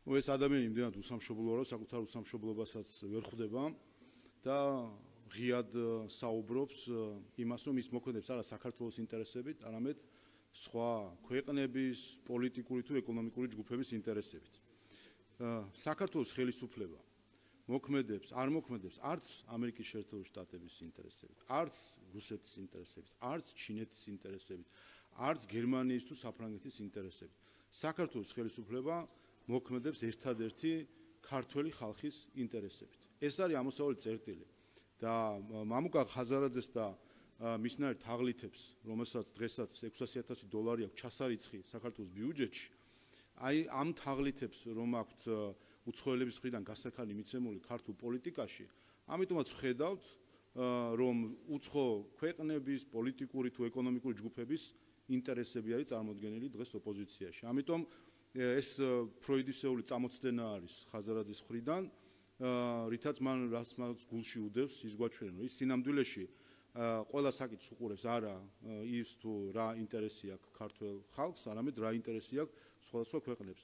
ეს ადამიანი იმდენად უსამშობლოა, რომ საკუთარ უსამშობლობასაც ვერ ხვდება და ღიად საუბრობს იმას, რომ ის მოქმედებს არა საქართველოს ინტერესებით, არამედ სხვა ქვეყნების პოლიტიკური თუ ეკონომიკური ჯგუფების ინტერესებით. საქართველოს ხელისუფლება არ მოქმედებს არც ამერიკის შეერთებული შტატების ინტერესებით, არც რუსეთის ინტერესებით, არც ჩინეთის ინტერესებით, არც გერმანიის თუ საფრანგეთის ინტერესებით. საქართველოს ხელისუფლება მოქმედებს ერთადერთი ქართველი ხალხის ინტერესებით. ეს არის ამოსავალი წერტილი და მამუკა ხაზარაძეს და მისნაირ თაღლითებს, რომელსაც დღესაც $600,000 აქვს ჩასარიცხი საქართველოს ბიუჯეტში, აი ამ თაღლითებს რომ აქვთ უცხოელების მხრიდან გასაქანი მიცემული ქართულ პოლიტიკაში, ამიტომაც ვხედავთ რომ უცხო ქვეყნების პოლიტიკური თუ ეკონომიკური ჯგუფების ინტერესები არის წარმოდგენილი დღეს ოპოზიციაში. ამიტომ ეს ფროიდისეული წამოწდენა არის ხაზარაძის მხრიდან, რითაც მან რას გულში უდევს ის გვაჩვენა, რომ ის სინამდვილეში ყველა საკითხს უყურებს არა ის თუ რა ინტერესი აქვს ქართველ ხალხს, არამედ რა ინტერესი აქვს სხვადასხვა ქვეყნებს.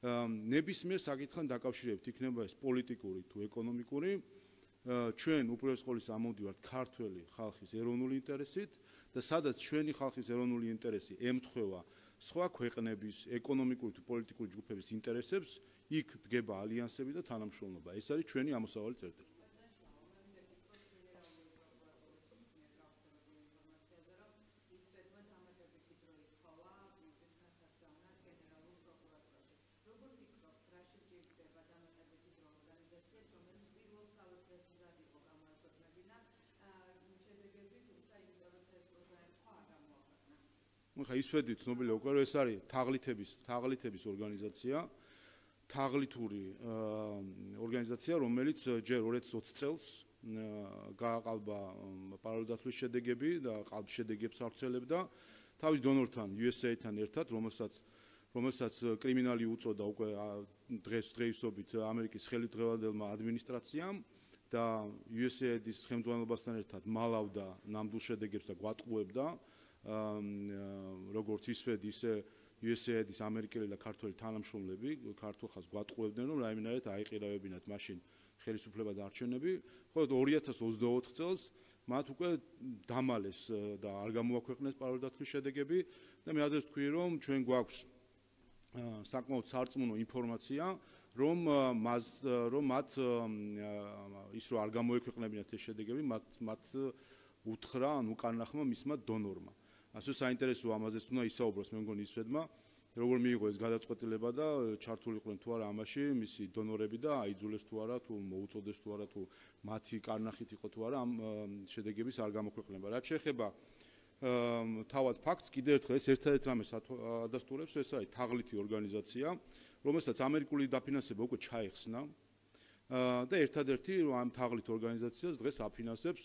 ნებისმიერ საკითხთან დაკავშირებით, იქნება ეს პოლიტიკური თუ ეკონომიკური, ჩვენ უპირველეს ყოვლისა ამოვდივართ ქართველი ხალხის ეროვნული ინტერესით და სადაც ჩვენი ხალხის ეროვნული ინტერესი ემთხვევა სხვა ქვეყნების ეკონომიკური თუ პოლიტიკური ჯგუფების ინტერესებს, იქ დგება ალიანსები და თანამშრომლობა. ეს არის ჩვენი ამოსავალი წერტილი. ხა ისვედი ცნობილია უკვე რომ ეს არის თაღლითების ორგანიზაცია, თაღლითური ორგანიზაცია, რომელიც ჯერ 2020 წელს გააყალბა პარალელდაცვის შედეგები და ყალბ შედეგებს ავრცელებდა თავის დონორთან USA-თან ერთად, რომელსაც კრიმინალი უწოდა უკვე დღეისობით ამერიკის ხელმძღვანელმა ადმინისტრაციამ და USA-ის ხელმძღვანელობასთან ერთად მალავდა ნამდვილ შედეგებს და გვატყუებდა როგორც ისვედი, ისე USA-ის ამერიკელი და ქართველი თანამშრომლები ქართულ ხალხს გვატყუებდნენ, რომ რაიმენარად აიყირავებინათ მაშინ ხელისუფლება და არჩევნები, ხოლო 2024 წელს მათ უკვე დამალეს და არ გამოაქვეყნეს პარალელდაცვის შედეგები და მე ადრეს ვთქვი, რომ ჩვენ გვაქვს საკმაოდ სარწმუნო ინფორმაცია, რომ მათ ის რომ არ გამოექვეყნებინათ ეს შედეგები, მათ უთხრა ან უკანახმა მისმა დონორმა. ასე საინტერესოა ამაზეც უნდა ისაუბროს მე მგონი ისვედმა, როგორ მიიღო ეს გადაწყვეტილება და ჩართულიყვნენ თუ არა ამაში მისი დონორები და აიძულეს თუ არა, თუ მოუწოდეს თუ არა, თუ მათი კარნახით იყო თუ არა ამ შედეგების არ გამოქვეყნება. რაც შეეხება თავად ფაქტს, კიდევ ერთხელ ეს ერთადერთ რამეს ადასტურებს, ეს არის თაღლითი ორგანიზაცია, რომელსაც ამერიკული დაფინანსება უკვე ჩაეხსნა და ერთადერთი რომ ამ თაღლით ორგანიზაციას დღეს აფინანსებს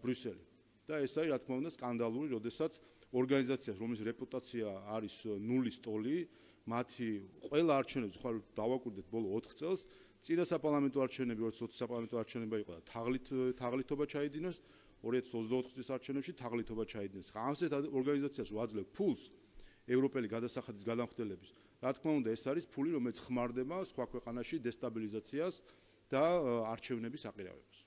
ბრიუსელი. და ეს არის რა თქმა უნდა სკანდალური, როდესაც ორგანიზაცია, რომლის რეპუტაცია არის ნულის ტოლი, მათი ყველა არჩევნები ხარ დავაკვირდეთ ბოლო 4 წელს, წინა საპარლამენტო არჩევნები 2020 საპარლამენტო არჩევნები იყო და თაღლითობა ჩაიდინეს, 2024 წლის არჩევნებში თაღლითობა ჩაიდინეს. ხა ამასეთ ორგანიზაციას ვაძლევ ფულს ევროპელი გადასახადის გადამხდელების. რა თქმა უნდა ეს არის ფული, რომელიც ხმარდება სხვა ქვეყანაში დესტაბილიზაციას და არჩევნების აყირავებას.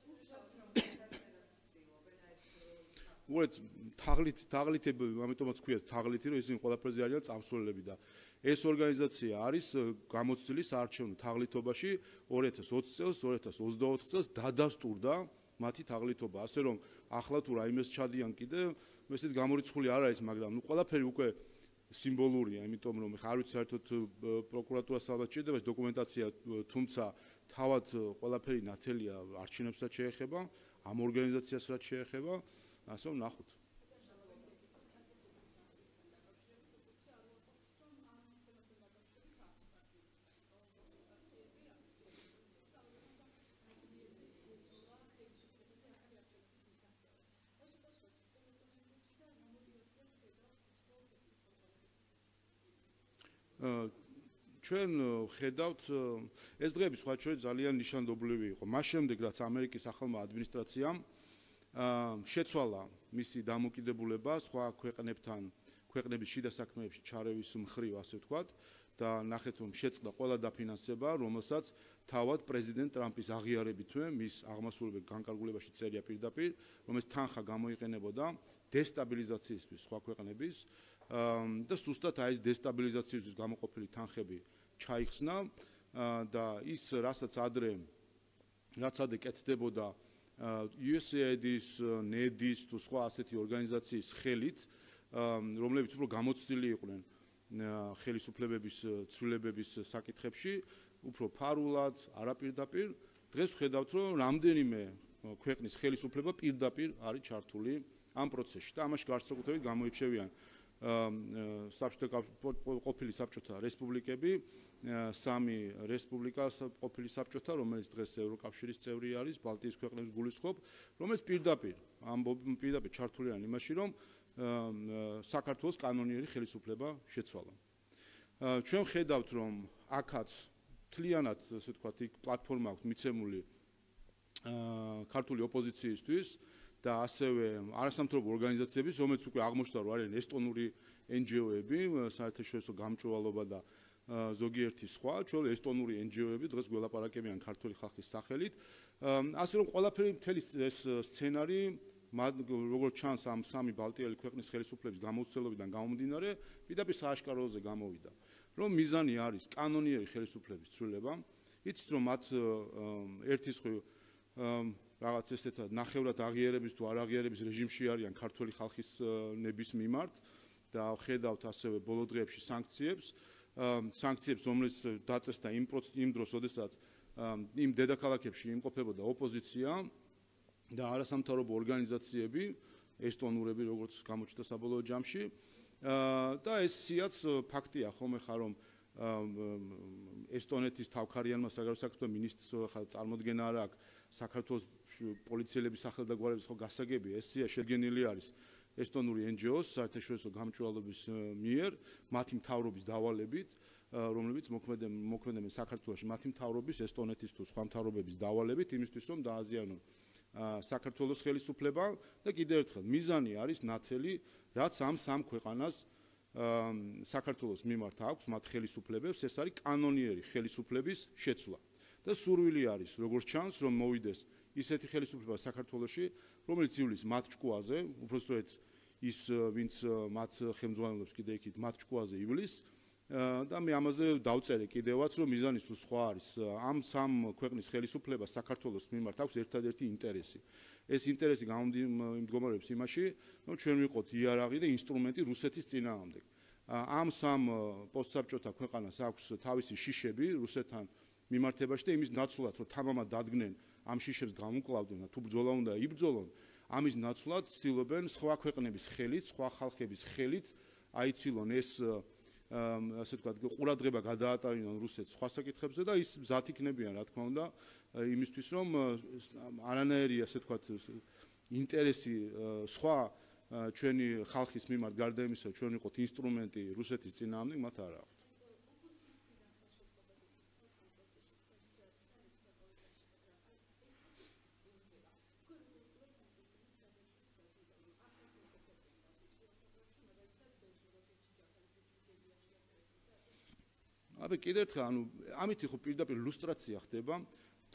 უეთ თაღლითები, ამიტომაც ქვია თაღლითი, რომ ისინი ყველაფერზე არიან წამსვლელები და ეს ორგანიზაცია არის გამოცდილი საარჩევნო თაღლითობაში 2020 წელს, 2024 წელს დადასტურდა მათი თაღლითობა, ასე რომ ახლა თუ რაიმეს ჩადიან კიდე, ესეც გამორიცხული არ არის, მაგრამ ყველაფერი უკვე სიმბოლურია, იმიტომ რომ ხა არ ვიცი საერთოდ პროკურატურას ალბათ ჭირდება ეს დოკუმენტაცია, თუმცა თავად ყველაფერი ნათელია არჩევნებსაც შეეხება, ამ ორგანიზაციას რაც შეეხება, ასე რომ ნახოთ. ჩვენ ხედავთ ეს დღეები სხვა შორის ძალიან ნიშანდობლივი იყო. მას შემდეგ რაც ამერიკის ახალმა ადმინისტრაციამ შეცვალა მისი დამოკიდებულება სხვა ქვეყნების შიდა საქმეებში ჩარევის მხრივ, ასე ვთქვათ, და ნახეთ რომ შეწყდა ყველა დაფინანსება, რომელსაც თავად პრეზიდენტ ტრამპის აღიარებითვე მის აღმასრულებელ განკარგულებაში წერია პირდაპირ, რომელიც თანხა გამოიყენებოდა დესტაბილიზაციისთვის სხვა ქვეყნების და სუსტად აი ეს დესტაბილიზაციისთვის გამოყოფილი თანხები ჩაიხსნა და ის რასაც ადრე კეთდებოდა USAID-ის, NED-ის თუ სხვა ასეთი ორგანიზაციის ხელით, რომლებიც უფრო გამოცდილი იყვნენ ხელისუფლებების ცვლილებების საკითხებში, უფრო ფარულად, არაპირდაპირ, დღეს ვხედავთ, რომ რამდენიმე ქვეყნის ხელისუფლება პირდაპირ არის ჩართული ამ პროცესში და ამაში განსაკუთრებით გამოირჩევიან ყოფილი საბჭოთა რესპუბლიკები, 3 რესპუბლიკა ყოფილი საბჭოთა, რომელიც დღეს ევროკავშირის წევრი არის, ბალტიის ქვეყნებს გულისხმობ, რომელიც პირდაპირ ჩართული არიან იმაში, რომ საქართველოს კანონიერი ხელისუფლება შეცვალა. ჩვენ ვხედავთ, რომ აქაც მთლიანად, ასე ვთქვათ, იქ პლატფორმა აქვს მიცემული ქართული ოპოზიციისთვის და ასევე არასამთავრობო ორგანიზაციების, რომელიც უკვე აღმოჩნდა, რომ არიან ესტონური NGO-ები, საერთაშორისო გამჭვირვალობა და ზოგიერთი სხვა, ჩვენ ესტონური NGO-ები დღეს გველაპარაკებიან ქართული ხალხის სახელით. ასე რომ ყველაფერი მთელი ეს სცენარი, როგორც ჩანს ამ 3 ბალტიელი ქვეყნის ხელისუფლების გამოცდილებიდან გამომდინარე, პირდაპირ სააშკაროზე გამოვიდა, რომ მიზანი არის კანონიერი ხელისუფლების ცვლილება. იცით, რომ მათ ერთის რაღაც ესეთად ნახევრად აღიარების თუ არ აღიარების რეჟიმში არიან ქართული ხალხის ნების მიმართ და ხედავთ ასევე ბოლო დღეებში სანქციებს, რომელიც დაწესდა იმ დროს, როდესაც იმ დედაქალაქებში იმყოფებოდა ოპოზიცია და არასამთავრობო ორგანიზაციები, ესტონურები, როგორც გამოჩნდა საბოლოო ჯამში და ეს სიაც ფაქტია ხოლმე ხარ, რომ ესტონეთის თავქარიანმა საგარეო საქმეთა მინისტრს ხა წარმოდგენა არ აქვს საქართველოს პოლიციელების სახელდაგვარების ხო გასაგები, ეს სია შედგენილი არის ესტონური NGO-ს საერთაშორისო გამჭვირვალობის მიერ, მათი მთავრობის დავალებით, რომლებიც მოქმედებენ საქართველოში, მათი მთავრობის, ესტონეთის თუ სხვა მთავრობების დავალებით, იმისთვის რომ დააზიანონ საქართველოს ხელისუფლება და კიდევ ერთხელ მიზანი არის ნათელი, რაც ამ 3 ქვეყანას საქართველოს მიმართ აქვს მათ ხელისუფლებებს, ეს არის კანონიერი ხელისუფლების შეცვლა. და სურვილი არის, როგორც ჩანს, რომ მოვიდეს ისეთი ხელისუფლება საქართველოში, რომელიც ივლის მათ ჭკუაზე, უბრალოდ ის ვინც მათ ხელმძღვანელობს კიდე იქით მათ ჭკუაზე ივლის და მე ამაზე დავწერე კიდევაც, რომ მიზანი სულ სხვა არის. ამ 3 ქვეყნის ხელისუფლებას საქართველოს მიმართ აქვს ერთადერთი ინტერესი. ეს ინტერესი გამომდინარეობს იმაში, რომ ჩვენ ვიყოთ იარაღი და ინსტრუმენტი რუსეთის წინააღმდეგ. ამ 3 პოსტსაბჭოთა ქვეყანას აქვს თავისი შიშები რუსეთთან მიმართებაში და იმის ნაცვლად, რომ თამამად დადგნენ ამ შიშებს გამუკლავდნენ და თუ ბრძოლა უნდა იბრძოლონ, ამის ნაცვლად ცდილობენ სხვა ქვეყნების ხელით, სხვა ხალხების ხელით აიცილონ ეს ასე ვთქვათ, ყურადღება გადაატარონ რუსეთს სხვა საკითხებზე და ის მზად იქნებიან, რა თქმა უნდა, იმისთვის, რომ არანაირი ასე ვთქვათ ინტერესი სხვა ჩვენი ხალხის მიმართ გარდა იმისა, ჩვენ ვიყოთ ინსტრუმენტი რუსეთის წინააღმდეგ, მათ არ აქვს. აბა კიდევ ერთხელ, ამით ხო პირდაპირ ლუსტრაცია ხდება.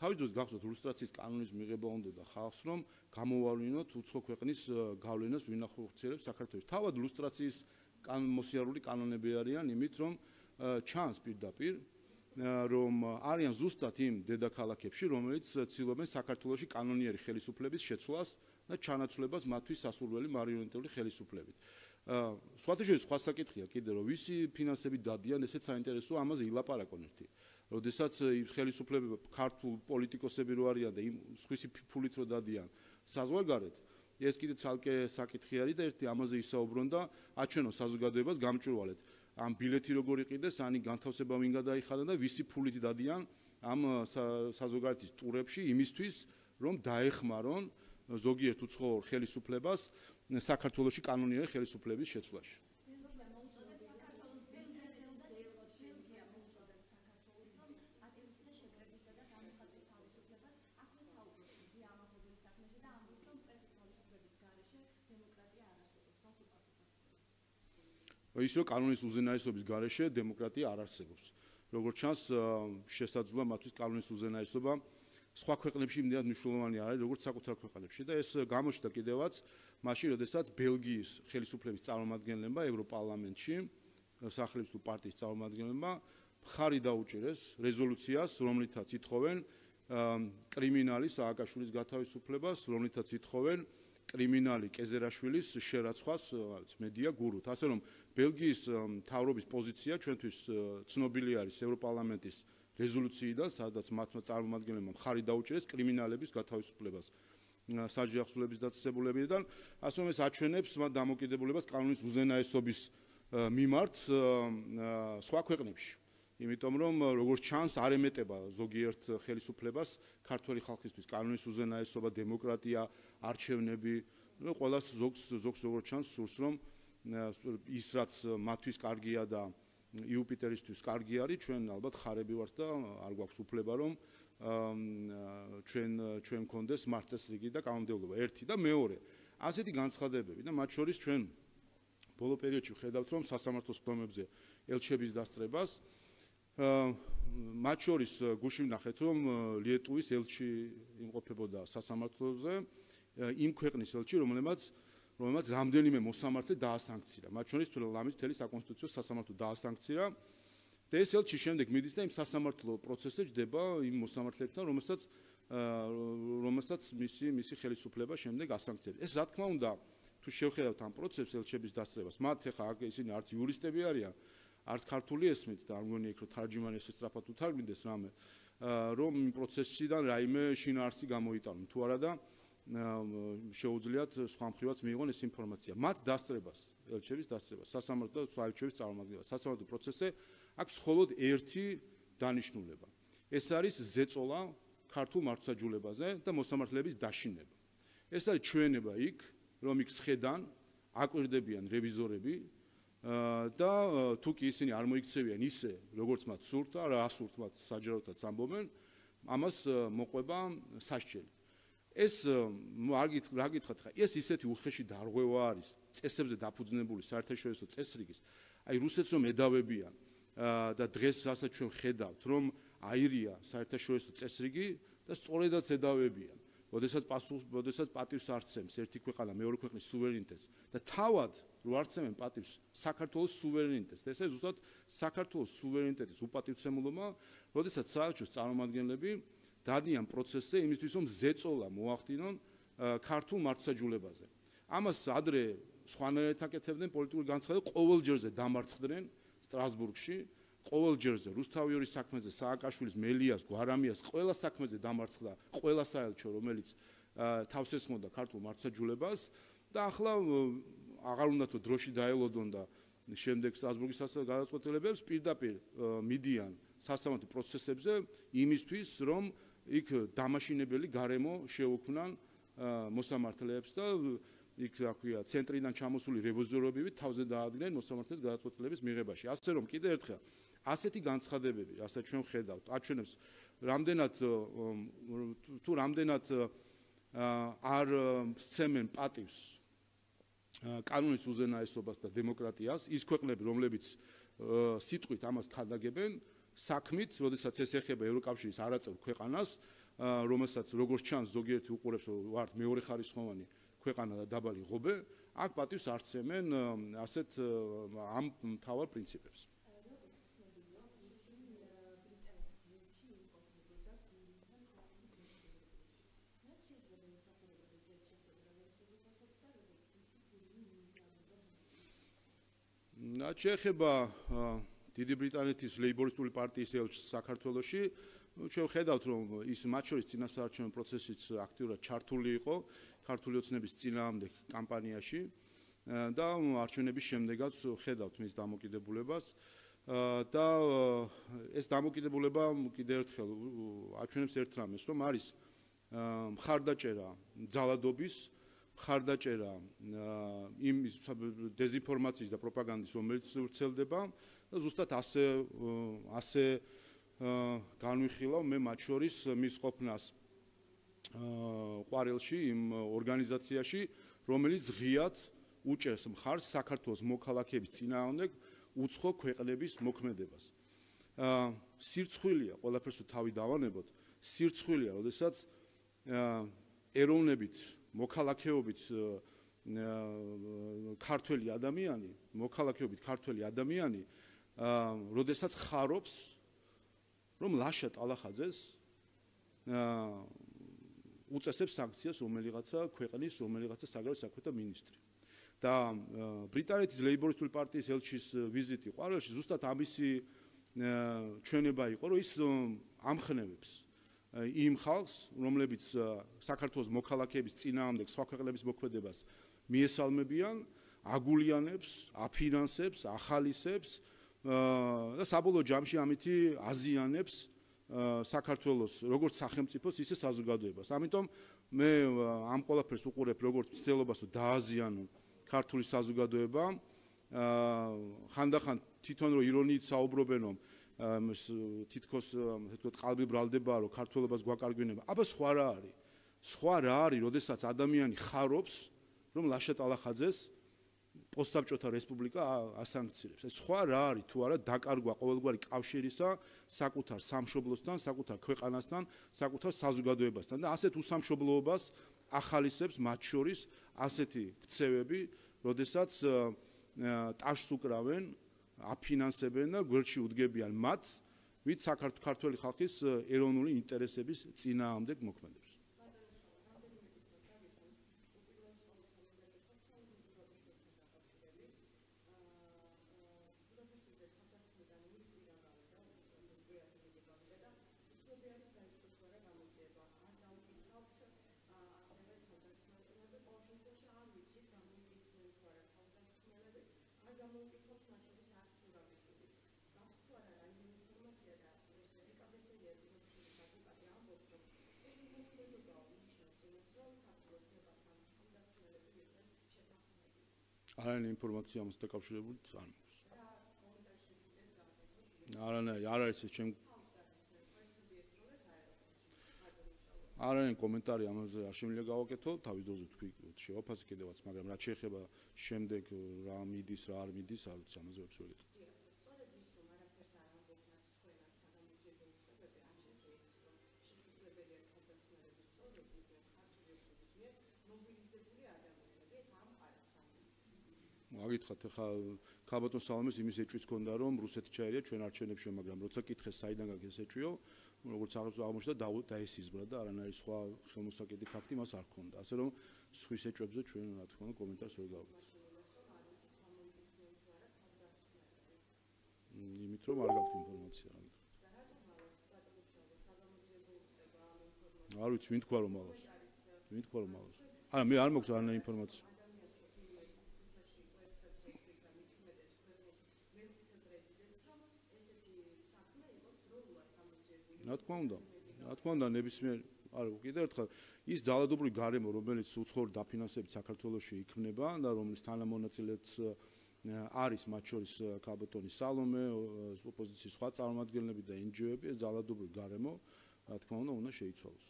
თავის დროს გახსოვთ ლუსტრაციის კანონის მიღება უნდა ხალხს, რომ გამოვავლინოთ უცხო ქვეყნის გავლენას ვინახორციელებს საქართველოს. თავად ლუსტრაციის მოსიარული კანონები არიან იმით, რომ ჩანს პირდაპირ, რომ არიან ზუსტად იმ დედაქალაქებში, რომელიც ცდილობენ საქართველოში კანონიერი ხელისუფლების შეცვლას და ჩანაცვლებას მათთვის სასურველი მარიონეტული ხელისუფლებით. სხვათაშორის სხვა საკითხია კიდე, რომ ვისი ფინანსებით დადიან, ესეც საინტერესოა, ამაზე ილაპარაკონ ერთი. როდესაც ხელისუფლებები ქართულ პოლიტიკოსები რო არიან და იმ სხვისი ფულით რო დადიან საზღვარგარეთ, ეს კიდე ცალკე საკითხი არის და ერთი ამაზე ისაუბრონ და აჩვენონ საზოგადოებას გამჭვირვალედ. ამ ბილეთი როგორ იყიდეს, ანი განთავსება ვინ გადაიხადა და ვისი ფულით დადიან ამ საზოგადოების ტურებში იმისთვის, რომ დაეხმარონ ზოგიერთ უცხო ხელისუფლებას საქართველოში კანონიერი ხელისუფლების შეცვლაში. ის რომ კანონის უზენაესობის გარეშე დემოკრატია არ არსებობს. როგორც ჩანს, შესაძლოა მათთვის კანონის უზენაესობა სხვა ქვეყნებში იმდენად მნიშვნელოვანი არ არის, როგორც საკუთარ ქვეყანებში და ეს გამოჩნდა კიდევაც მაშინ, როდესაც ბელგიის ხელისუფლების წარმომადგენლებმა ევროპარლამენტში სახელმწიფო პარტიის წარმომადგენლებმა მხარი დაუჭერეს რეზოლუციას, რომლითაც ითხოვენ კრიმინალი სააკაშვილის გათავისუფლებას, რომლითაც ითხოვენ კრიმინალი კეზერაშვილის შერაცხვას მედია გურუთ. ასე რომ ბელგიის მთავრობის პოზიცია ჩვენთვის ცნობილი არის ევროპარლამენტის რეზოლუციიდან, სადაც მათმა წარმომადგენლებმა მხარი დაუჭერეს კრიმინალების გათავისუფლებას საჯარო ახსნილების დაწესებულებიდან. ასე რომ ეს აჩვენებს მათ დამოკიდებულებას კანონის უზენაესობის მიმართ სხვა ქვეყნებში. იმიტომ რომ როგორც ჩანს არ ემეტება ზოგიერთ ხელისუფლებას ქართველი ხალხისთვის კანონის უზენაესობა, დემოკრატია, არჩევნები, ყველას ზოგს როგორც ჩანს სურს რომ ის რაც მათთვის კარგია და იუპიტერისთვის კარგი არის, ჩვენ ალბათ ხარები ვართ და არ გვაქვს უფლება რომ ჩვენ გქონდეს მართლწესრიგი და კანონმდებლობა. ერთი და მეორე, ასეთი განცხადებები და მათ შორის ჩვენ ბოლო პერიოდში ვხედავთ რომ სასამართლოს დომებზე ელჩების დასწრებას მათ შორის გუშინ ვნახეთ რომ ლიეტუვის ელჩი იმყოფებოდა სასამართლოზე, იმ ქვეყნის ელჩი, რომელმაც რამდენიმე მოსამართლე დაასანქცია. მათ შორის ლამის მთელი საკონსტიტუციო სასამართლო დაასანქცია და ეს ელჩი შემდეგ მიდის და იმ სასამართლო პროცესზე ჯდება იმ მოსამართლებთან, რომელსაც მისი ხელისუფლება შემდეგ ასანქცია. ეს რა თქმა უნდა, თუ შევხედავთ ამ პროცესს ელჩების დასწრებას, მათ ახლა ისინი არც იურისტები არიან, არც ქართული ესმით და არ მგონია იქ რომ თარჯიმანი ესე სწრაფად უთარგმნიდეს რამე, რომ იმ პროცესიდან რაიმე შინაარსი გამოიტანონ თუ არა და შეუძლიათ სხვა მხრივაც მიიღონ ეს ინფორმაცია. მათ დასწრებას, ელჩების დასწრებას, სასამართლო და სხვა ელჩების წარმომადგენლებას, სასამართლო პროცესზე აქვს მხოლოდ ერთი დანიშნულება. ეს არის ზეწოლა ქართულ მართლმსაჯულებაზე და მოსამართლეების დაშინება. ეს არის ჩვენება იქ, რომ იქ სხედან აკვირდებიან რევიზორები და თუ კი ისინი არ მოიქცევიან ისე, როგორც მათ სურთ და რა სურთ მათ საჯაროდაც ამბობენ, ამას მოყვება სასჯელი. ეს რა გითხრათ ხა, ეს ისეთი უხეში დარღვევა არის წესებზე დაფუძნებული საერთაშორისო წესრიგის, აი რუსეთს რომ ედავებიან და დღეს რასაც ჩვენ ხედავთ, რომ აირია საერთაშორისო წესრიგი და სწორედაც ედავებიან. როდესაც პატივს არცემს ერთი ქვეყანა მეორე ქვეყნის სუვერენიტეტს და თავად რო არცემენ პატივს საქართველოს სუვერენიტეტს და ესე ზუსტად საქართველოს სუვერენიტეტის უპატივცემულობა, როდესაც საელჩოს წარმომადგენლები დადიან პროცესზე იმისთვის რომ ზეწოლა მოახდინონ ქართულ მართლმსაჯულებაზე. ამას ადრე სხვანაირად აკეთებდნენ პოლიტიკური განცხადება, ყოველ ჯერზე დამარცხდნენ სტრასბურგში, ყოველ ჯერზე რუსთავიორის საქმეზე, სააკაშვილის, მელიას, გვარამიას, ყველა საქმეზე დამარცხდა ყველა საელჩო, რომელიც თავს ესხმოდა ქართულ მართლმსაჯულებას და ახლა აღარ უნდა თუ დროში დაელოდონ და შემდეგ სტრასბურგის გადაწყვეტილებებს პირდაპირ მიდიან სასამართლო პროცესებზე იმისთვის, რომ იქ დამაშინებელი გარემო შეუქმნან მოსამართლეებს და იქ რა ქვია, ცენტრიდან ჩამოსული რევიზორები თავზე დაადგნენ მოსამართლეს გადაწყვეტილების მიღებაში. ასე რომ კიდევ ერთხელ ასეთი განცხადებები, რასაც ჩვენ ხედავთ, აჩვენებს რამდენად არ სცემენ პატივს კანონის უზენაესობას და დემოკრატიას ის ქვეყნები, რომლებიც სიტყვით ამას ქადაგებენ, საქმით, როდესაც ეს ეხება ევროკავშირის არაწევრ ქვეყანას, რომელსაც როგორც ჩანს ზოგიერთი უყურებს, რომ ვართ მეორე ხარისხოვანი ქვეყანა და დაბალი ღობე, აქ პატივს არ სცემენ ასეთ ამ მთავარ პრინციპებს. შეეხება დიდი ბრიტანეთის ლეიბორისტული პარტიის ელჩს საქართველოში, ჩვენ ვხედავთ, რომ ის მათ შორის წინასაარჩევნო პროცესიც აქტიურად ჩართული იყო ქართული ოცნების წინააღმდეგ კამპანიაში და არჩევნების შემდეგაც ვხედავთ მის დამოკიდებულებას და ეს დამოკიდებულება კიდევ ერთხელ აჩვენებს ერთ რამეს, რომ არის მხარდაჭერა ძალადობის, მხარდაჭერა იმ დეზინფორმაციის და პროპაგანდის, რომელიც ვრცელდება და ზუსტად ასე განვიხილავ მე მათ შორის მის ყოფნას ყვარელში იმ ორგანიზაციაში, რომელიც ღიად უჭერს მხარს საქართველოს მოქალაქეების წინააღმდეგ უცხო ქვეყნების მოქმედებას. სირცხვილია, ყველაფერს თავი დავანებოთ, სირცხვილია, როდესაც ეროვნებით, მოქალაქეობით ქართველი ადამიანი, როდესაც ხარობს, რომ ლაშა ტალახაძეს უწესებს სანქციას რომელიღაცა ქვეყნის რომელიღაცა საგარეო საქმეთა მინისტრი. და ბრიტანეთის ლეიბორისტული პარტიის ელჩის ვიზიტი ყვარელში ზუსტად ამისი ჩვენება იყო, რომ ის ამხნევებს იმ ხალხს, რომლებიც საქართველოს მოქალაქეების წინააღმდეგ სხვა ქვეყნების მოქმედებას მიესალმებიან, აგულიანებს, აფინანსებს, ახალისებს და საბოლოო ჯამში ამითი აზიანებს საქართველოს როგორც სახელმწიფოს, ისე საზოგადოებას. ამიტომ მე ამ ყველაფერს უყურებ როგორც ცდილობას, რომ დააზიანო ქართული საზოგადოება. ხანდახან თვითონ რომ ირონიით საუბრობენ, რომ თითქოს ყალბი ბრალდება, რომ ქართველობას გვაკარგვინება. აბა სხვა რა არის? სხვა რა არის, როდესაც ადამიანი ხარობს, რომ ლაშა ტალახაძეს პოსტსაბჭოთა რესპუბლიკა ასანქცირებს. ეს სხვა რა არის თუ არა დაკარგვა ყოველგვარი კავშირისა საკუთარ სამშობლოსთან, საკუთარ ქვეყანასთან, საკუთარ საზოგადოებასთან და ასეთ უსამშობლოობას ახალისებს მათ შორის ასეთი ქცევები, როდესაც ტაშს უკრავენ, აფინანსებენ და გვერდში უდგებიან მათ, ვით ქართველი ხალხის ეროვნული ინტერესების წინააღმდეგ მოქმედებს. არანაირი ინფორმაცია ამას დაკავშირებით არ მაქვს. არანაირი არ არის ეს ჩემ არანაირი კომენტარი ამაზე არ შემიძლია გავაკეთო, თავის დროზე თქვი შევაფასე კიდევაც, მაგრამ რაც შეეხება შემდეგ რა მიდის, რა არ მიდის, არ ვიცი ამაზე ვებს ვერ გეტყვი. მაგითხათ ახლა ქალბატონ სალომეს იმის ეჭვიც ჰქონდა, რომ რუსეთი ჩაერია ჩვენ არჩევნებში, მაგრამ როცა კითხეს საიდან გაქვს ეს ეჭვიო, როგორც აღმოჩნდა დაესიზმრა და არანაირი სხვა ხელმოსაკიდი ფაქტი მას არ ჰქონდა. ასე რომ სხვის ეჭვებზე ჩვენ რა თქმა უნდა კომენტარს ვერ გავაკეთებთ. იმით რომ არ გაქვთ ინფორმაცია რა გითხრათ. არ ვიცი ვინ თქვა რომ მალავს. არა მე არ მაქვს არანაირი ინფორმაცია. რა თქმა უნდა ნებისმიერ არა კიდევ ერთხელ ის ძალადობრივი გარემო რომელიც უცხოური დაფინანსებით საქართველოში იქმნება და რომლის თანამონაწილეც არის მათ შორის ქალბატონი სალომე, ოპოზიციის სხვა წარმომადგენლები და NGO-ები, ეს ძალადობრივი გარემო რა თქმა უნდა შეიცვალოს.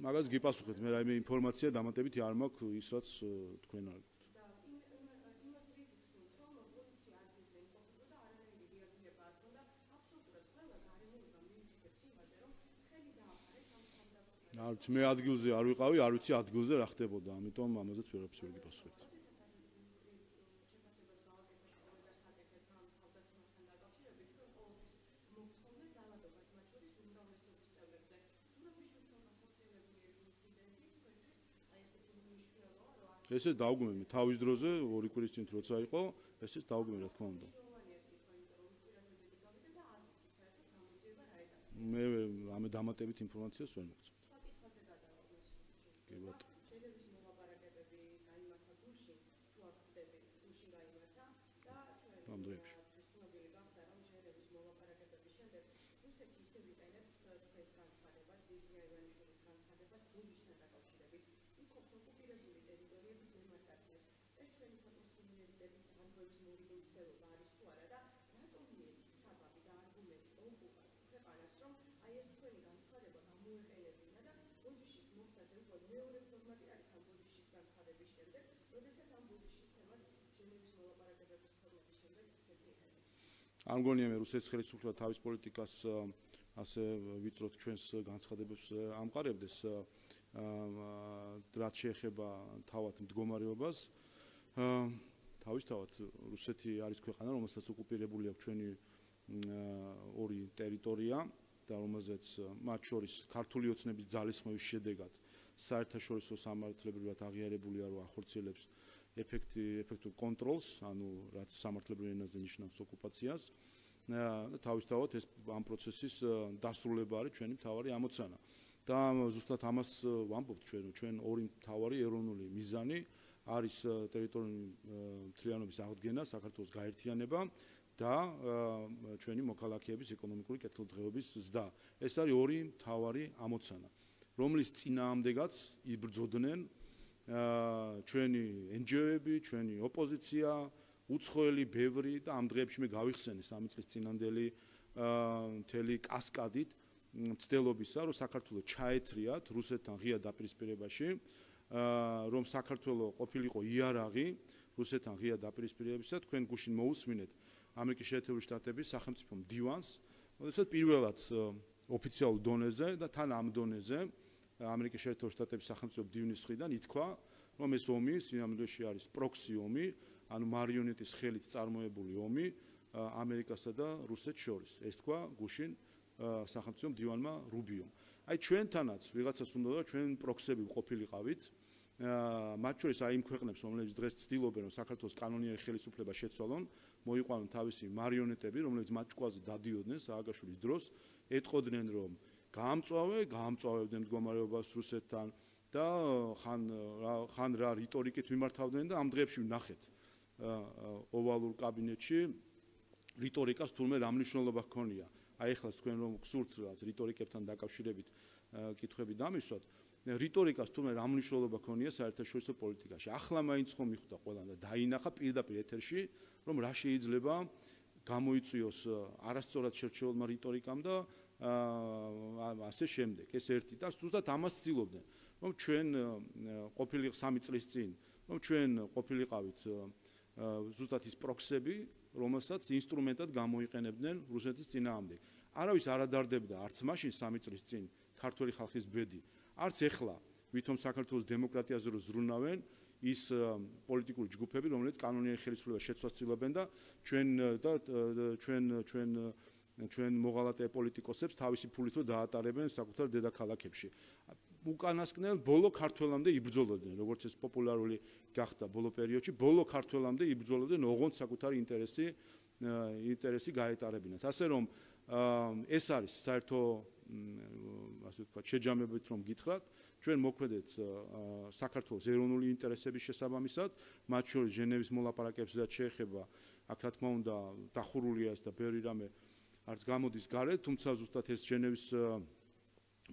მაგას გიპასუხეთ, მე რაიმე ინფორმაცია დამატებითი არ მაქვს ის რაც თქვენ არ გქონთ. არ ვიცი მე ადგილზე არ ვიყავი, არ ვიცი ადგილზე რა ხდებოდა, ამიტომ ამაზეც ვერაფერს ვერ გიპასუხებთ. ესეც დავგმები თავის დროზე ორი კვირის წინ როცა იყო, ესეც დავგმები რა თქმა უნდა. მე ამ დამატებით ინფორმაციას ვერ მოგწევ. კი ბატონო. ამ დღეებში. From არ მგონია მე რუსეთის ხელისუფლება თავის პოლიტიკას ასე ვიწროთ ჩვენს განცხადებებს ამყარებდეს რაც შეეხება თავად მდგომარეობას თავისთავად რუსეთი არის ქვეყანა რომელსაც ოკუპირებული აქვს ჩვენი ორი ტერიტორია და რომელზეც მათ შორის ქართული ოცნების ძალისხმევის შედეგად საერთაშორისო სამართლებრივად აღიარებულია რომ ახორციელებს ეფექტურ კონტროლს, ანუ რაც სამართლებრივ ენაზე ნიშნავს ოკუპაციას. თავისთავად ეს ამ პროცესის დასრულება არის ჩვენი მთავარი ამოცანა. და ზუსტად ამას ვამბობთ ჩვენ ორი მთავარი ეროვნული მიზანი არის ტერიტორიული მთლიანობის აღდგენა, საქართველოს გაერთიანება და ჩვენი მოქალაქეების ეკონომიკური კეთილდღეობის ზრდა. ეს არის ორი მთავარი ამოცანა, რომლის წინააღმდეგაც იბრძოდნენ ჩვენი NGO-ები, ჩვენი ოპოზიცია, უცხოელი, ბევრი და ამ დღეებში მე გავიხსენე 3 წლის წინანდელი მთელი კასკადით მცდელობისა, რომ საქართველოს ჩაეთრიათ რუსეთთან ღია დაპირისპირებაში, რომ საქართველოს ყოფილიყო იარაღი რუსეთთან ღია დაპირისპირებისა, თქვენ გუშინ მოусმინეთ ამერიკის შეერთებული შტატების სახელმწიფო მდივანს, როდესაც პირველად ოფიციალურ დონეზე და თან ამ დონეზე ამერიკის შეერთებული შტატების სახელმწიფო მდივნის მხრიდან ითქვა, რომ ეს ომი სინამდვილეში არის პროქსი ომი, ანუ მარიონეტის ხელით წარმოებული ომი ამერიკასა და რუსეთს შორის. ეს თქვა გუშინ სახელმწიფო მდივანმა რუბიომ. აი ჩვენთანაც ვიღაცას უნდა და ჩვენ პროქსები ყოფილიყავით, მათ შორის აი იმ ქვეყნებს, რომლებიც დღეს ცდილობენ, რომ საქართველოს კანონიერი ხელისუფლება შეცვალონ, მოიყვანონ თავისი მარიონეტები, რომლებიც მათ ჭკუაზე დადიოდნენ სააკაშვილის დროს, ეტყოდნენ, რომ გაამწვავებდნენ მდგომარეობას რუსეთთან და ხან რა რიტორიკით მიმართავდნენ და ამ დღეებში ვნახეთ ოვალურ კაბინეტში რიტორიკას თურმე რა მნიშვნელობა ჰქონია. აი ახლა თქვენ რომ გსურთ რაც რიტორიკებთან დაკავშირებით კითხვები დამისვათ, რიტორიკას თურმე რა მნიშვნელობა ჰქონია საერთაშორისო პოლიტიკაში. ახლა მაინც ხომ მიხვდა ყველამ და დაინახა პირდაპირ ეთერში, რომ რა შეიძლება გამოიწვიოს არასწორად შერჩეულმა რიტორიკამ და ასე შემდეგ. ეს ერთი და ზუსტად ამას ცდილობდნენ, რომ ჩვენ ყოფილი 3 წლის წინ, რომ ჩვენ ყოფილიყავით ზუსტად ის პროქსები, რომელსაც ინსტრუმენტად გამოიყენებდნენ რუსეთის წინააღმდეგ. არავის არ ადარდებდა არც მაშინ 3 წლის წინ ქართველი ხალხის ბედი, არც ეხლა, ვითომ საქართველოს დემოკრატიაზე რო ზრუნავენ ის პოლიტიკური ჯგუფები, რომლებიც კანონიერი ხელისუფლებას შეცვლას ცდილობენ და ჩვენ მოღალატე პოლიტიკოსებს თავისი ფულით რო დაატარებენ საკუთარ დედაქალაქებში. უკანასკნელ ბოლო ქართველამდე იბრძოლოდნენ, როგორც ეს პოპულარული გახდა ბოლო პერიოდში, ბოლო ქართველამდე იბრძოლოდნენ, ოღონდ საკუთარი ინტერესი გაეტარებინათ. ასე რომ ეს არის საერთო ასე ვთქვათ, შეჯამებით რომ გითხრათ, ჩვენ მოქმედეთ საქართველოს ეროვნული ინტერესების შესაბამისად, მათ შორის ჟენევის მოლაპარაკებებსაც შეეხება, აქ რა თქმა უნდა, დახურულია ეს და ბევრი რამე არც გამოდის გარეთ, თუმცა ზუსტად ეს ჟენევის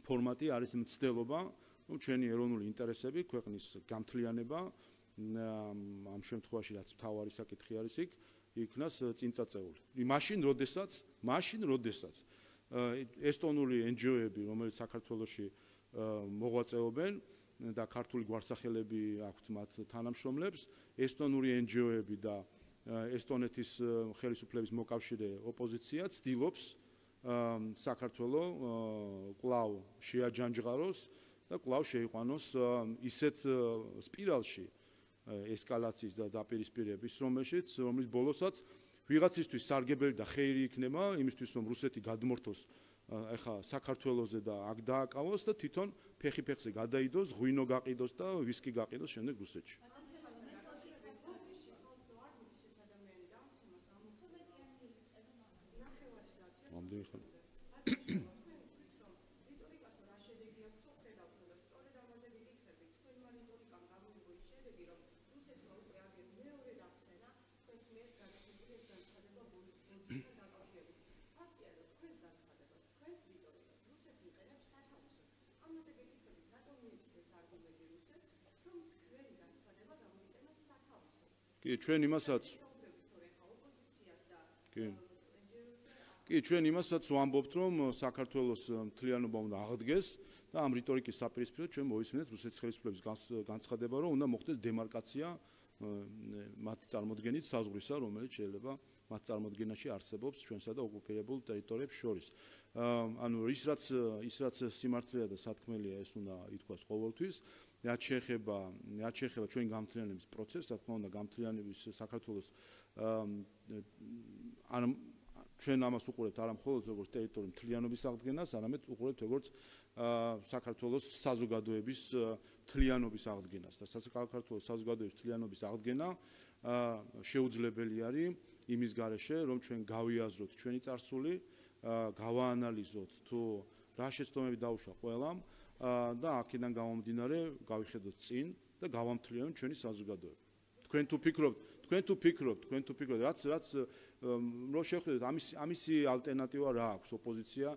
ფორმატი არის მცდელობა, რომ ჩვენი ეროვნული ინტერესები, ქვეყნის გამთლიანება, ამ შემთხვევაში რაც მთავარი საკითხი არის იქნას წინწაწეული. მაშინ, როდესაც ესტონური NGO-ები, რომელიც საქართველოში მოღვაწეობენ და ქართული გვარსახელები აქვთ მათ თანამშრომლებს, ესტონური NGO-ები და ესტონეთის ხელისუფლების მოკავშირე ოპოზიცია ცდილობს საქართველოს კვლავ შეაჯანჯღაროს და კვლავ შეიყვანოს ისეთ სპირალში ესკალაციის და დაპირისპირების, რომლის ბოლოსაც ვიღაცისთვის სარგებელი და ხეირი იქნება იმისთვის, რომ რუსეთი გადმორთოს ეხა საქართველოზე და აქ დააკავოს და თვითონ ფეხი-ფეხზე გადაიდოს, ღვინო გაყიდოს და ვისკი გაყიდოს შემდეგ რუსეთში. ჩვენ იმასაც კი, ჩვენ იმასაც ვამბობთ, რომ საქართველოს მთლიანობა უნდა აღდგეს და ამ რიტორიკის საპირისპიროდ ჩვენ მოვისმინეთ რუსეთის ხელისუფლების განცხადება, რომ უნდა მოხდეს დემარკაცია მათი წარმოდგენით საზღვრისა, რომელიც შეიძლება მათ წარმოდგენაში არსებობს ჩვენსა და ოკუპირებულ ტერიტორიებს შორის. ანუ ის რაც სიმართლეა და სათქმელია, ეს უნდა ითქვას ყოველთვის. რაც შეეხება ჩვენი გამთლიანების პროცესს, რა თქმა უნდა, გამთლიანების საქართველოს ჩვენ ამას უყურებთ არა მხოლოდ როგორც ტერიტორიის მთლიანობის აღდგენას, არამედ უყურებთ როგორც საქართველოს საზოგადოების მთლიანობის აღდგენას და საქართველოს საზოგადოების მთლიანობის აღდგენა შეუძლებელი არის იმის გარეშე, რომ ჩვენ გავიაზროთ ჩვენი წარსული, გავაანალიზოთ თუ რა შეცდომები დაუშვა ყველამ და აქედან გამომდინარე გავიხედოთ წინ და გავამთლიანოთ ჩვენი საზოგადოება. თქვენ თუ ფიქრობთ, რაც რო შევხედოთ ამისი ალტერნატივა რა აქვს ოპოზიცია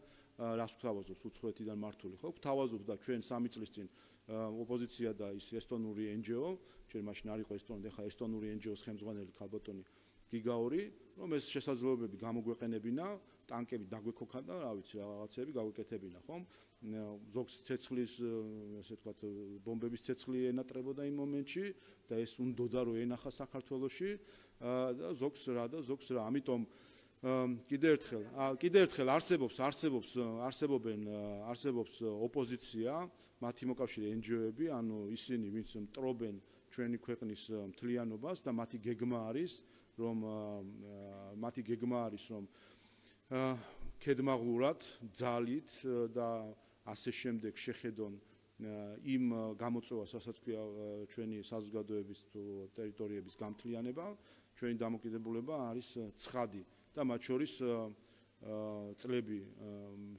რას გვთავაზობს უცხოეთიდან მართული ხო? გვთავაზობს და ჩვენ 3 წლის წინ ოპოზიცია და ის ესტონური NGO, ჩვენ მაშინ არ იყო ესტონური, ახლა ესტონური NGO-ს ხელმძღვანელი ქალბატონი გიგაური, რომ ეს შესაძლებლობები გამოგვეყენებინა, ტანკები დაგვექოქა და რა ვიცი, რაღაცები გაგვეკეთებინა, ხომ? ზოგს ცეცხლის, ესე ვთქვათ, ბომბების ცეცხლი ენატრებოდა იმ მომენტში და ეს უნდოდა რომ ენახა საქართველოში და ზოგს რა. ამიტომ კიდევ ერთხელ არსებობს ოპოზიცია, მათი მოკავშირე NGO-ები, ანუ ისინი ვინც მტრობენ ჩვენი ქვეყნის მთლიანობას და მათი გეგმა არის რომ ქედმაღლურად, ძალით და ასე შემდეგ შეხედონ იმ გამოწვევას, რასაც ქვია ჩვენი საზოგადოების თუ ტერიტორიების გამთლიანება, ჩვენი დამოკიდებულება არის ცხადი და მათ შორის წლები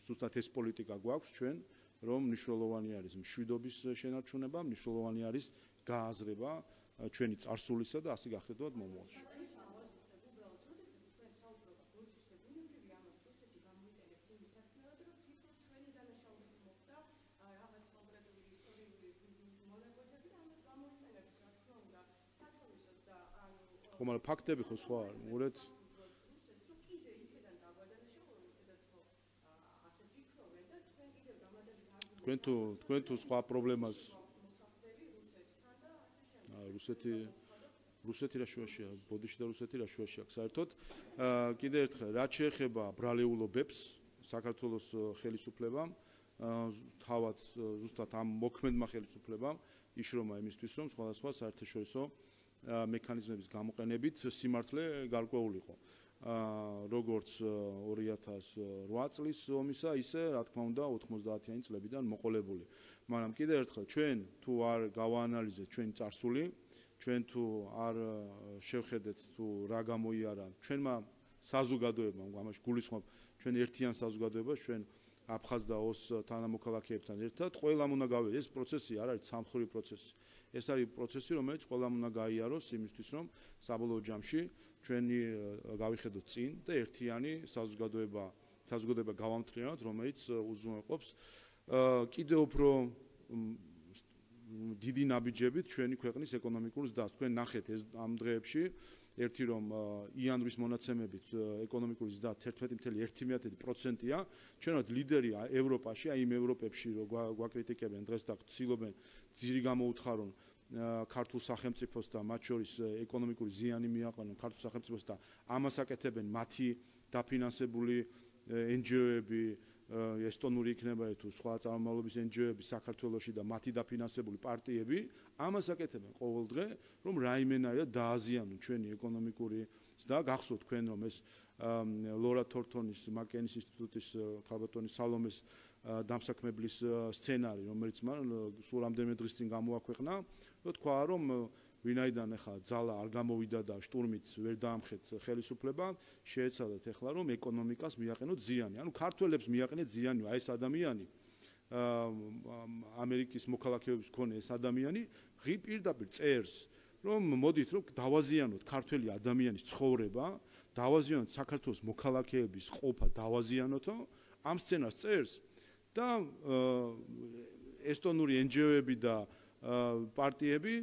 ზუსტად ეს პოლიტიკა გვაქვს ჩვენ, რომ მნიშვნელოვანი არის მშვიდობის შენარჩუნება, მნიშვნელოვანი არის გააზრება ჩვენი წარსულისა და ასე გახედოთ მომავალში. ხომ არა ფაქტები ხო სხვა არის მურეთ თქვენ თუ სხვა პრობლემას რუსეთი რა შუაშია ბოდიში და რუსეთი რა შუაში აქვს საერთოდ კიდევ ერთხელ რაც შეეხება ბრალეულობებს საქართველოს ხელისუფლებამ თავად ზუსტად ამ მოქმედმა ხელისუფლებამ იშრომა იმისთვის რომ სხვადასხვა საერთაშორისო მექანიზმების გამოყენებით სიმართლე გარკვეულიყო. როგორც 2008 წლის ომისა, ისე რა თქმა უნდა 90-იანი წლებიდან მოყოლებული. მაგრამ კიდევ ერთხელ ჩვენ თუ არ გავაანალიზეთ ჩვენი წარსული, ჩვენ თუ არ შევხედეთ თუ რა გამოიარა ჩვენმა საზოგადოებამ, ამაში გულისხმობ ჩვენ ერთიან საზოგადოებას, ჩვენ აფხაზ და ოს თანამოქალაქეებთან ერთად, ყველამ უნდა გავიაროს. ეს პროცესი არ არის სამხრივი პროცესი. ეს არის პროცესი, რომელიც ყველამ უნდა გაიაროს იმისთვის, რომ საბოლოო ჯამში ჩვენი გავიხედოთ წინ და ერთიანი საზოგადოება გავამთლიანოთ, რომელიც უზრუნველყოფს კიდევ უფრო დიდი ნაბიჯებით ჩვენი ქვეყნის ეკონომიკურ ზრდას. თქვენ ნახეთ ეს ამ დღეებში ერთი რომ იანვრის მონაცემებით ეკონომიკური ზრდა 11.1%-ია, ჩვენად ლიდერი ევროპაში, აი იმ ევროპებში რო გვაკრიტიკებენ დღეს და ცდილობენ ძირი გამოუთხარონ ქართულ სახელმწიფოს და მათ შორის ეკონომიკური ზიანი მიაყენონ ქართულ სახელმწიფოს და ამას აკეთებენ მათი დაფინანსებული NGO-ები, ესტონური იქნება თუ სხვა წარმომავლობის NGO-ები საქართველოში და მათი დაფინანსებული პარტიები, ამას აკეთებენ ყოველ დღე, რომ რაიმენაირად დააზიანონ ჩვენი ეკონომიკური და გახსოვთ თქვენ რომ ეს ლორა თორთონის მაკენის ინსტიტუტის ქალბატონი სალომეს დამსაქმებლის სცენარი, რომელიც მან სულ რამდენიმე დღის წინ გამოაქვეყნა, თქვა რომ ვინაიდან ახლა ძალა არ გამოვიდა და შტურმით ვერ დაამხეთ ხელისუფლება, შეეცადათ ახლა რომ ეკონომიკას მიაყენოთ ზიანი. ანუ ქართველებს მიაყენეთ ზიანი, აი ეს ადამიანი ამერიკის მოქალაქეობის მქონე ეს ადამიანი პირდაპირ წერს, რომ მოდით რომ დავაზიანოთ ქართველი ადამიანის ცხოვრება, დავაზიანოთ საქართველოს მოქალაქეების ყოფა, დავაზიანოთო, ამ სცენას წერს და ესტონური NGO-ები და პარტიები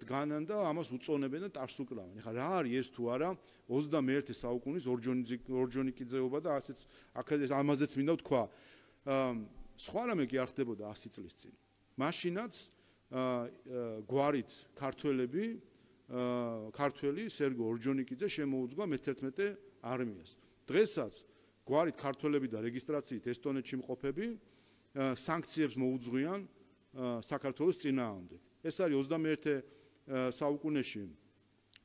დგანან და ამას უწონებენ და ტარს უკრავენ. ეხლა რა არის ეს თუ არა 21 საუკუნის ორჯონიკიძეობა და ასეც ამაზეც მინდა ვთქვა. სხვა რამე კი არ ხდებოდა 100 წლის წინ. მაშინაც გვარით ქართველი სერგო ორჯონიკიძე შემოუძღვა მე-11 არმიას. დღესაც გვარით ქართველები და რეგისტრაციით ესტონეთში მყოფები სანქციებს მოუძღვიან საქართველოს წინააღმდეგ. ეს არის 21 საუკუნეში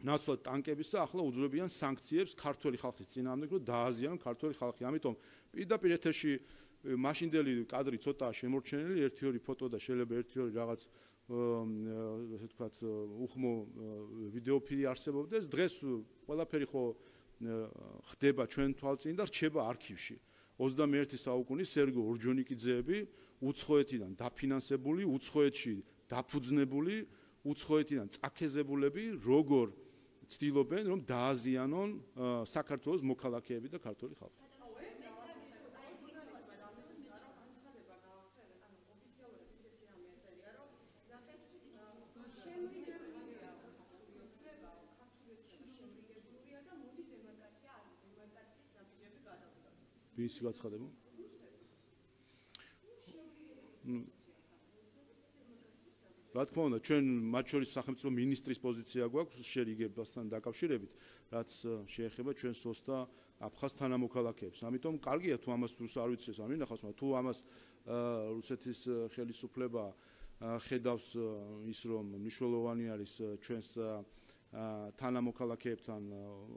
ნაცვლად ტანკების და ახლა უძღვებიან სანქციებს ქართველი ხალხის წინააღმდეგ, რომ დააზიანონ ქართველი ხალხი. ამიტომ პირდაპირ ეთერში მაშინდელი კადრი ცოტაა შემორჩენილი, 1-2 ფოტო და შეიძლება 1-2 რაღაც ესე ვთქვათ უხმო ვიდეოფილი არსებობდეს. დღეს ყველაფერი ხო ხდება ჩვენ თვალწინ და რჩება არქივში. 21 საუკუნის სერგო ორჯონიკიძეები უცხოეთიდან დაფინანსებული, უცხოეთში დაფუძნებული, უცხოეთიდან წაქეზებულები როგორ ცდილობენ რომ დააზიანონ საქართველოს მოქალაქეები და ქართული ხალხი. ვის გაცხადება? რა თქმა უნდა, ჩვენ მათ შორის სახელმწიფო მინისტრის პოზიცია გვაქვს შერიგებასთან დაკავშირებით, რაც შეეხება ჩვენ სოს და აფხაზ თანამოქალაქეებს. ამიტომ კარგია თუ ამას არ ვიცი ეს ამინახავს, მაგრამ თუ ამას რუსეთის ხელისუფლება ხედავს ის რომ მნიშვნელოვანი არის ჩვენს თანამოქალაქეებთან,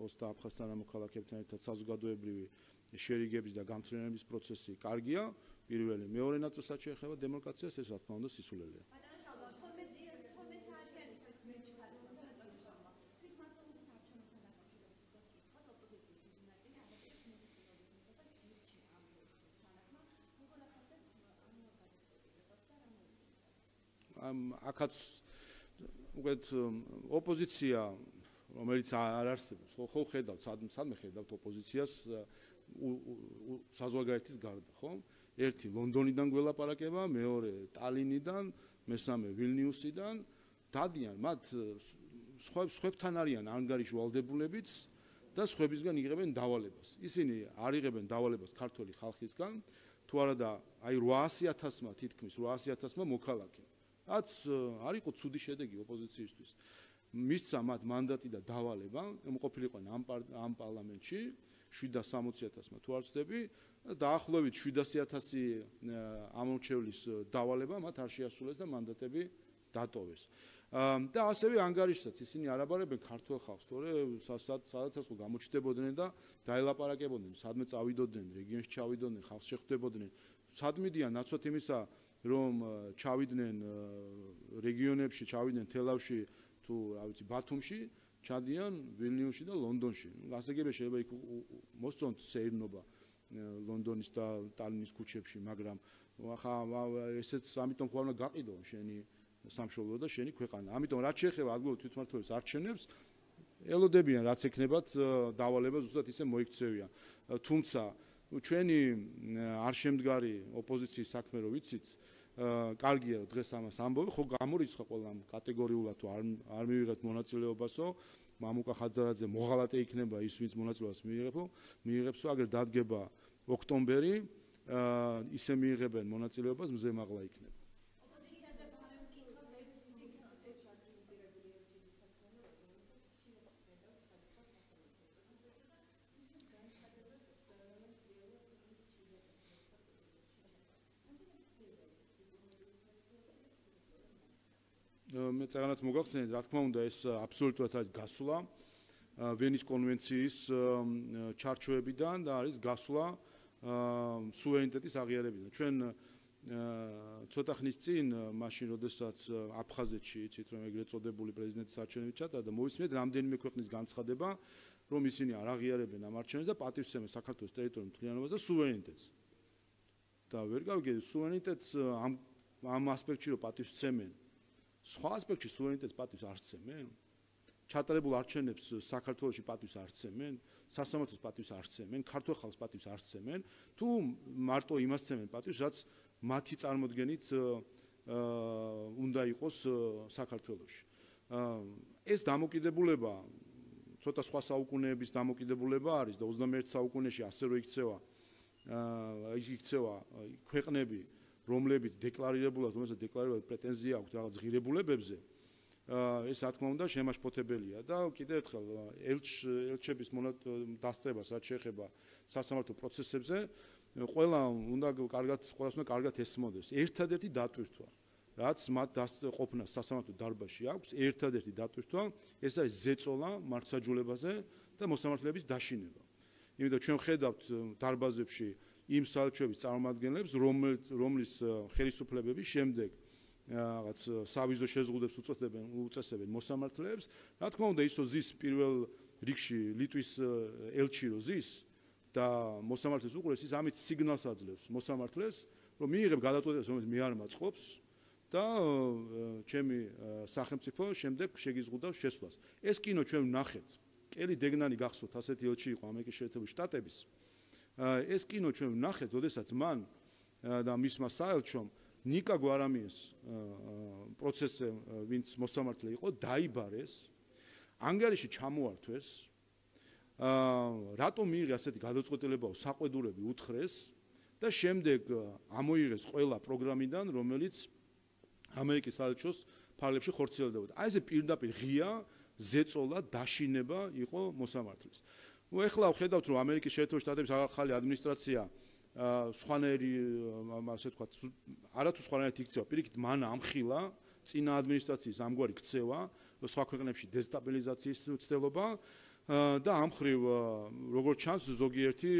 ოს და აფხაზ თანამოქალაქეებთან ერთად საზოგადოებრივი შერიგების და გამთრენების პროცესი კარგია, პირველი, მეორე ნაწილსაც შეეხება დემოკრაციას, ეს რა თქმა უნდა სისულელეა. აქაც უკეთ ოპოზიცია, რომელიც არ არსებობს, ხო ხედავთ, სადმე ხედავთ ოპოზიციას საზღვარგარეთის გარდა, ხო? ერთი ლონდონიდან გველაპარაკება, მეორე ტალინიდან, მესამე ვილნიუსიდან, დადიან მათ სხვებთან არიან ანგარიში ვალდებულებიც და სხვებისგან იღებენ დავალებას. ისინი არ იღებენ დავალებას ქართული ხალხისგან, თუ არა და აი 800,000-მა თითქმის 800,000-მა მოქალაქე. რაც არ იყო ცუდი შედეგი ოპოზიციისთვის. მისცა მათ მანდატი და დავალება, ყოფილიყვნენ ამ პარლამენტში 760,000-მა თუ არ ვცდები, დაახლოებით 700,000 ამორჩევლის დავალება მათ არ შეასრულეს და მანდატები დატოვეს. და ასევე ანგარიშსაც ისინი არ აბარებენ ქართულ ხალხს, თორე სადაც ხო გამოჩნდებოდნენ და დაელაპარაკებოდნენ, სადმე წავიდოდნენ, რეგიონში ჩავიდოდნენ, ხალხს შეხვდებოდნენ. სად მიდიან ნაცვლად იმისა, რომ ჩავიდნენ რეგიონებში, ჩავიდნენ თელავში თუ რა ვიცი ბათუმში, ჩადიან ვილნიუსში და ლონდონში. გასაგებია შეიძლება იქ მოსწონთ სეირნობა ლონდონის და ტალინის ქუჩებში, მაგრამ ახლა ესეც ამიტომ ხო უნდა გაყიდო შენი სამშობლო და შენი ქვეყანა. ამიტომ რაც შეეხება ადგილობრივ თვითმმართველობის არჩევნებს, ელოდებიან რაც ექნებათ დავალება ზუსტად ისე მოიქცევიან. თუმცა ჩვენი არ შემდგარი ოპოზიციის საქმე რო ვიცით, კარგია რომ დღეს ამას ამბობ, ხო გამორიცხა ყველამ კატეგორიულად თუ არ მივიღეთ მონაწილეობასო, მამუკა ხაძარაძე მოღალატე იქნება ის ვინც მონაწილეობას მიიღებსო, აგერ დადგება ოქტომბერი, ისე მიიღებენ მონაწილეობას, მზე მაღლა იქნება. მე წაგანაც მოგახსენეთ, რა თქმა უნდა, ეს აბსოლუტურად არის გასვლა ვენის კონვენციის ჩარჩოებიდან და არის გასვლა სუვერენიტეტის აღიარებიდან. ჩვენ ცოტა ხნის წინ, მაშინ, როდესაც აფხაზეთში, იცით რომ ეგრეთ წოდებული პრეზიდენტის არჩევნები ჩატარდა, მოვისმენთ რამდენიმე ქვეყნის განცხადება, რომ ისინი არ აღიარებენ ამ არჩევნებს და პატივცემენ საქართველოს ტერიტორიულ მთლიანობას და სუვერენიტეტს. და ვერ გავიგეთ, სუვერენიტეტს ამ ასპექტში რომ პატივცემენ, სხვა ასპექტში სუვერენიტეტს პატივს არ სცემენ? ჩატარებულ არჩევნებს საქართველოში პატივს არ სცემენ? სასამართლოს პატივს არ სცემენ? ქართულ ხალხს პატივს არ სცემენ? თუ მარტო იმას სცემენ პატივს, რაც მათი წარმოდგენით უნდა იყოს საქართველოში. ეს დამოკიდებულება ცოტა სხვა საუკუნეების დამოკიდებულება არის და 21 საუკუნეში ასე რო იქცევა ქვეყნები, რომლებიც დეკლარირებულად, რომელსაც დეკლარირებულად პრეტენზია აქვს რაღაც ღირებულებებზე, ეს რა თქმა უნდა შემაშფოთებელია და კიდევ ერთხელ ელჩების დასწრებას რაც შეეხება სასამართლო პროცესებზე, ყველას უნდა კარგად ესმოდეს. ერთადერთი დატვირთვა, რაც მათ ყოფნა სასამართლო დარბაზში აქვს, ერთადერთი დატვირთვა, ეს არის ზეწოლა მართლმსაჯულებაზე და მოსამართლეების დაშინება. იმიტომ ჩვენ ხედავთ დარბაზებში იმ საელჩოების წარმომადგენლებს, რომლის ხელისუფლებები შემდეგ რაღაც სავიზო შეზღუდვებს უწესებენ მოსამართლეებს. რა თქმა უნდა, ისო ზის პირველ რიგში ლიტვის ელჩი რო ზის და მოსამართლეს უყურებს, ის ამით სიგნალს აძლევს მოსამართლეს, რომ მიიღებ გადაწყვეტილებას, რომელიც მე არ მაწყობს და ჩემი სახელმწიფო შემდეგ შეგიზღუდავს შესვლას. ეს კინო ჩვენ ვნახეთ. კელი დეგნანი გახსოვთ, ასეთი ელჩი იყო ამერიკის შეერთებული შტატების. ეს კინო ჩვენ ვნახეთ, როდესაც მან და მისმა საელჩომ ნიკა გვარამიეს პროცესზე, ვინც მოსამართლე იყო, დაიბარეს, ანგარიში ჩამოართვეს. რატომ მიიღე ასეთი გადაწყვეტილებაო საყვედურები უთხრეს და შემდეგ ამოიღეს ყველა პროგრამიდან, რომელიც ამერიკის საელჩოს ფარგლებში ხორციელდებოდა. აი ესე პირდაპირ ღია ზეწოლა, დაშინება იყო მოსამართლის. ეხლა ვხედავთ, რომ ამერიკის შეერთებული შტატების ახალი ადმინისტრაცია სხვანაირი, ასე ვთქვათ, არათუ სხვანაირად იქცევა, პირიქით მან ამხილა წინა ადმინისტრაციის ამგვარი ქცევა, სხვა ქვეყნებში დესტაბილიზაციის ცდელობა და ამ მხრივ როგორც ჩანს, ზოგიერთი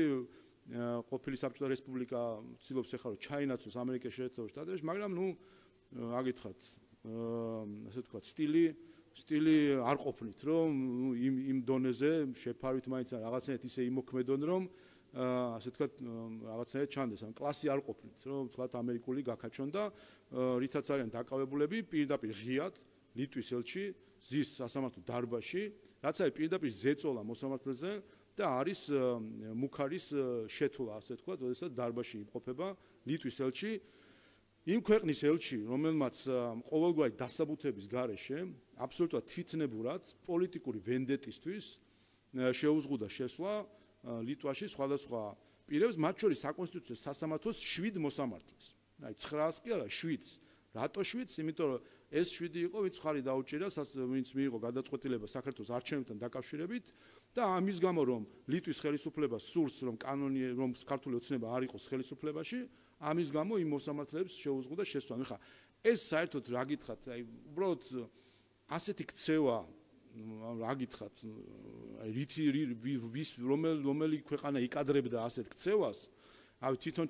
ყოფილი საბჭოთა რესპუბლიკა ცდილობს ახლა რომ ჩაინაცვლოს ამერიკის შეერთებულ შტატებში, მაგრამ აგითხათ, ასე ვთქვათ, სტილი არ ყოფნით, რომ იმ დონეზე შეფარვით მაინც რაღაცნაირად ისე იმოქმედონ, რომ ასე ვთქვათ, რაღაცნაირად ჩანდეს, ან კლასი არ ყოფნით, რომ ვთქვათ ამერიკული გაქაჩონ და რითაც არიან დაკავებულები პირდაპირ ღიად ლიტვის ელჩი ზის სასამართლო დარბაზში, რაც არის პირდაპირ ზეწოლა მოსამართლეზე და არის მუქარის შეთვლა, ასე ვთქვათ, როდესაც დარბაზში იმყოფება ლიტვის ელჩი. იმ ქვეყნის ელჩი, რომელმაც ყოველგვარი დასაბუთების გარეშე აბსოლუტურად თვითნებურად პოლიტიკური ვენდეტისთვის შეუზღუდა შესვლა ლიტვაში სხვადასხვა პირებს, მათ შორის საკონსტიტუციო სასამართლოს 7 მოსამართლეს. აი 9-ს კი არა, 7-ს. რატო 7-ს? იმიტომ რომ ეს 7 იყო, ვინც ხარი დაუჭირა, ვინც მიიღო გადაწყვეტილება საქართველოს არჩევნებთან დაკავშირებით და ამის გამო რომ ლიტვის ხელისუფლება სურს რომ ქართული ოცნება არ იყოს ხელისუფლებაში, ამის გამო იმ მოსამართლეებს შეუზღუდა შესვლა. ხა ეს საერთოდ რა გითხრათ, აი უბრალოდ ასეთი ქცევა, რა გითხრათ, რომელი ქვეყანა იკადრებდა ასეთ ქცევას, აი თვითონ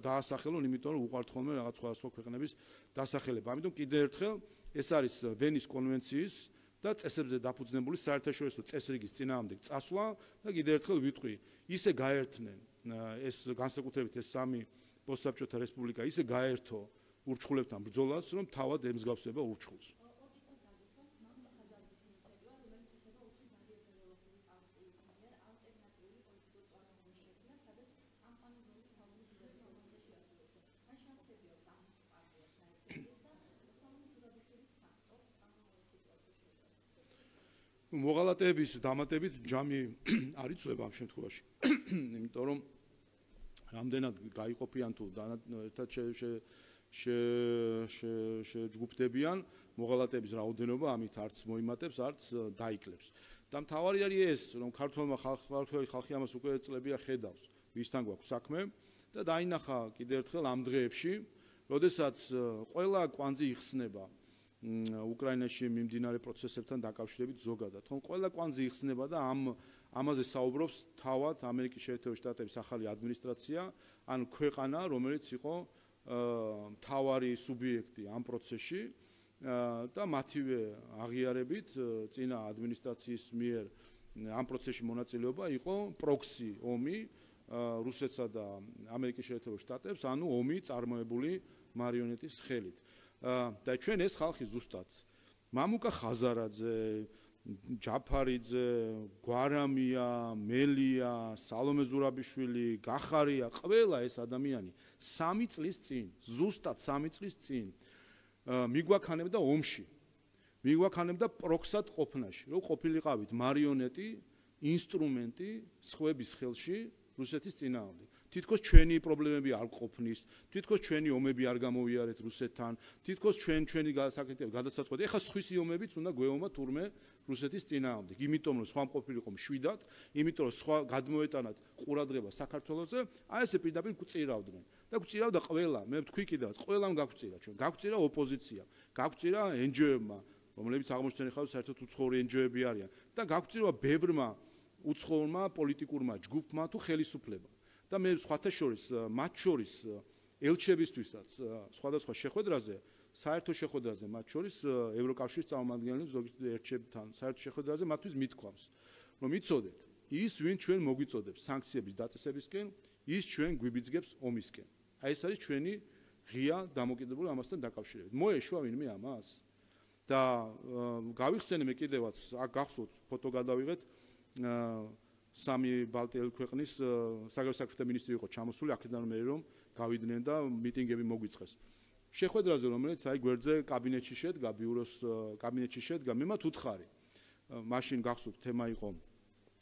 დაასახელონ, იმიტომ რომ უყვართ ხოლმე რაღაც სხვა ქვეყნების დასახელება. ამიტომ კიდევ ერთხელ ეს არის ვენის კონვენციის და წესებზე დაფუძნებული საერთაშორისო წესრიგის წინააღმდეგ წასვლა და კიდევ ერთხელ ვიტყვი, ისე გაერთნენ ეს განსაკუთრებით ეს სამი პოსტსაბჭოთა რესპუბლიკა ისე გაერთო ურჩხულებთან ბრძოლას, რომ თავად ემსგავსება ურჩხულს. მოღალატეების დამატებით ჯამი არ იცვლება ამ შემთხვევაში. იმიტომ რომ რამდენად გაიყოფიან თუ ერთად შეჯგუფდებიან, მოღალატეების რაოდენობა ამით არც მოიმატებს, არც დაიკლებს. და მთავარი არის ეს, რომ ქართველი ხალხი ამას უკვე წლებია ხედავს, ვისთან გვაქვს საქმე და დაინახა კიდევ ერთხელ ამ დღეებში, როდესაც ყველა კვანძი იხსნება უკრაინაში მიმდინარე პროცესებთან დაკავშირებით ზოგადად. თქო, ყველა კვანძი იხსნება და ამაზე საუბრობს თავად ამერიკის შეერთებული შტატების ახალი ადმინისტრაცია, ან ქვეყანა, რომელიც იყო მთავარი სუბიექტი ამ პროცესში და მათივე აღიარებით წინა ადმინისტრაციის მიერ ამ პროცესში მონაწილეობა იყო პროქსი ომი რუსეთსა და ამერიკის შეერთებულ შტატებს, ანუ ომი წარმოებული მარიონეტის ხელით. და ჩვენ ეს ხალხი ზუსტად მამუკა ხაზარაძე, ჯაფარიძე, გვარამია, მელია, სალომე ზურაბიშვილი, გახარია, ყველა ეს ადამიანი 3 წლის წინ, ზუსტად 3 წლის წინ მიგვაქანებდა ომში, მიგვაქანებდა პროქსად ყოფნაში, რომ ყოფილიყავით მარიონეტი, ინსტრუმენტი სხვების ხელში რუსეთის წინააღმდეგ. თითქოს ჩვენი პრობლემები არ ყოფნის, თითქოს ჩვენი ომები არ გამოვიარეთ რუსეთთან, თითქოს ჩვენი საკითხები გადასაწყვეტი. ეხლა სხვისი ომებიც უნდა გვეომა თურმე რუსეთის წინააღმდეგ. იმიტომ რომ სხვა მყოფილიყო მშვიდად, იმიტომ რომ სხვა გადმოეტანათ ყურადღება საქართველოზე, აი ესე პირდაპირ გვწირავდნენ. და გვწირავდა ყველა, მე ვთქვი კიდევაც, ყველამ გაგვწირა ჩვენ. გაგვწირა ოპოზიციამ, გაგვწირა NGO-ებმა, რომლებიც აღმოჩნდნენ ხარ საერთოდ უცხოური NGO-ები არიან და გაგვწირა ბევრმა უცხოურმა პოლიტიკურმა ჯგუფმა თუ ხელისუფლებამ. და მე სხვათა შორის, მათ შორის ელჩებისთვისაც სხვადასხვა შეხვედრაზე, საერთო შეხვედრაზე, მათ შორის ევროკავშირის წარმომადგენლებს ზოგიერთ ელჩებთან საერთო შეხვედრაზე მათთვის მithქვამს, რომ იცოდეთ, ის ვინ ჩვენ მოგვიწოდებს სანქციების დაწესებისკენ, ის ჩვენ გვიბიძგებს ომისკენ. აი ეს არის ჩვენი ღია დამოკიდებული ამასთან დაკავშირებით. მოეშვა ვინმე ამას? და გავიხსენე მე კიდევაც, აქ გახსოვთ, ფოტო გადავიღეთ, სამი ბალტიელი ქვეყნის საგარეო საქმეთა მინისტრი იყო ჩამოსული აქედან მე რომ გავიდნენ და მიტინგები მოგვიწყეს. შეხვედრაზე რომელიც აი გვერდზე კაბინეტში შედგა, ბიუროს კაბინეტში შედგა, მე მათ უთხარი. მაშინ გახსოვთ თემა იყო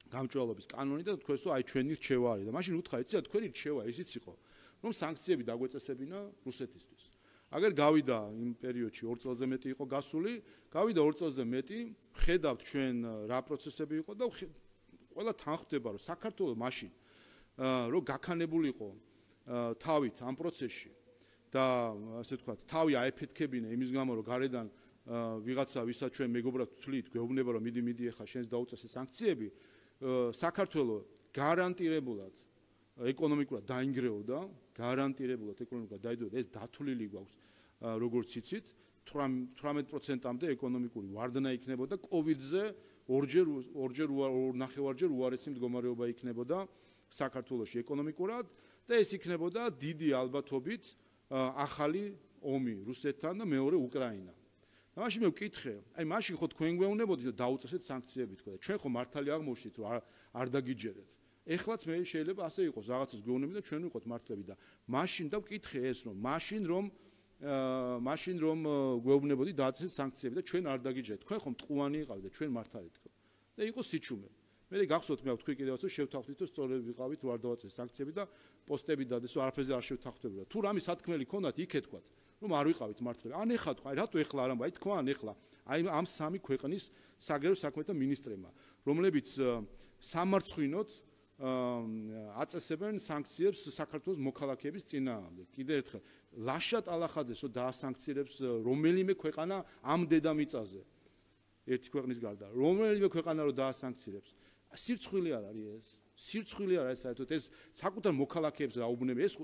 გამჭვირვალობის კანონი და თქვენს რომ აი ჩვენი რჩევა არის და მაშინ უთხარი, იცით თქვენი რჩევა ისიც იყო, რომ სანქციები დაგვეწესებინა რუსეთისთვის. აგერ გავიდა იმ პერიოდში 2 წელზე მეტი იყო გასული, გავიდა 2 წელზე მეტი, ხედავთ ჩვენ რა პროცესები იყო და ყველა თან ხვდება რომ საქართველოს მაშინ რომ გაქანებულიყო თავით ამ პროცესში და ასე ვთქვათ თავი აეფეთქებინა იმის გამო რომ გარედან ვიღაცა ვისაც ჩვენ მეგობრად ვთვლით გვეუბნება რომ მიდი ახლა შენს დაუწესე სანქციები საქართველოს გარანტირებულად ეკონომიკურად დაინგრეოდა გარანტირებულად ეკონომიკურად დაიდოდა ეს დათვლილი გვაქვს როგორც იცით 18%-მდე ეკონომიკური ვარდნა იქნებოდა კოვიდზე ორჯერ ნახევარჯერ უარესი მდგომარეობა იქნებოდა საქართველოში ეკონომიკურად და ეს იქნებოდა დიდი ალბათობით ახალი ომი რუსეთთან და მეორე უკრაინა. და მაშინ მე ვკითხე, აი მაშინ ხო თქვენ გვეუბნებოდით რომ დაუწესეთ სანქციები თქვა და ჩვენ ხო მართალი აღმოჩნდით რომ არ დაგიჯერეთ. ეხლაც მე შეიძლება ასე იყოს რაღაცას გვეუბნები და ჩვენ ვიყოთ მართლები და მაშინ და ვკითხე ეს რომ მაშინ რომ გვეუბნებოდი დააწესეთ სანქციები და ჩვენ არ დაგიჯერეთ. თქვენ ხო მტყუანი იყავით და ჩვენ მართალი თქვა. და იყო სიჩუმე. მე გახსოვთ მე ვთქვი კიდევაც რომ შევთანხმდით რომ სწორედ ვიყავით რომ არ დავაწესეთ სანქციები და პოსტები დადეს რომ არაფერზე არ შევთანხმდებოდა. თუ რამის სათქმელი ქონდათ იქ ეთქვათ რომ არ ვიყავით მართლები. ან ეხლა თქვა, რატო ეხლა არ ამბა, თქვა ან ეხლა. აი ამ სამი ქვეყნის საგარეო საქმეთა მინისტრებმა, რომლებიც სამარცხვინოდ აწესებენ სანქციებს საქართველოს მოქალაქეების წინააღმდეგ. კიდევ ერთხელ, ლაშა ტალახაძეს რომ დაასანქცირებს რომელიმე ქვეყანა ამ დედამიწაზე. ერთი ქვეყნის გარდა, რომელიმე ქვეყანა რომ დაასანქცირებს. სირცხვილი არ არის ეს? სირცხვილი არ არის საერთოდ ეს საკუთარ მოქალაქეებს რაუბნები. ეს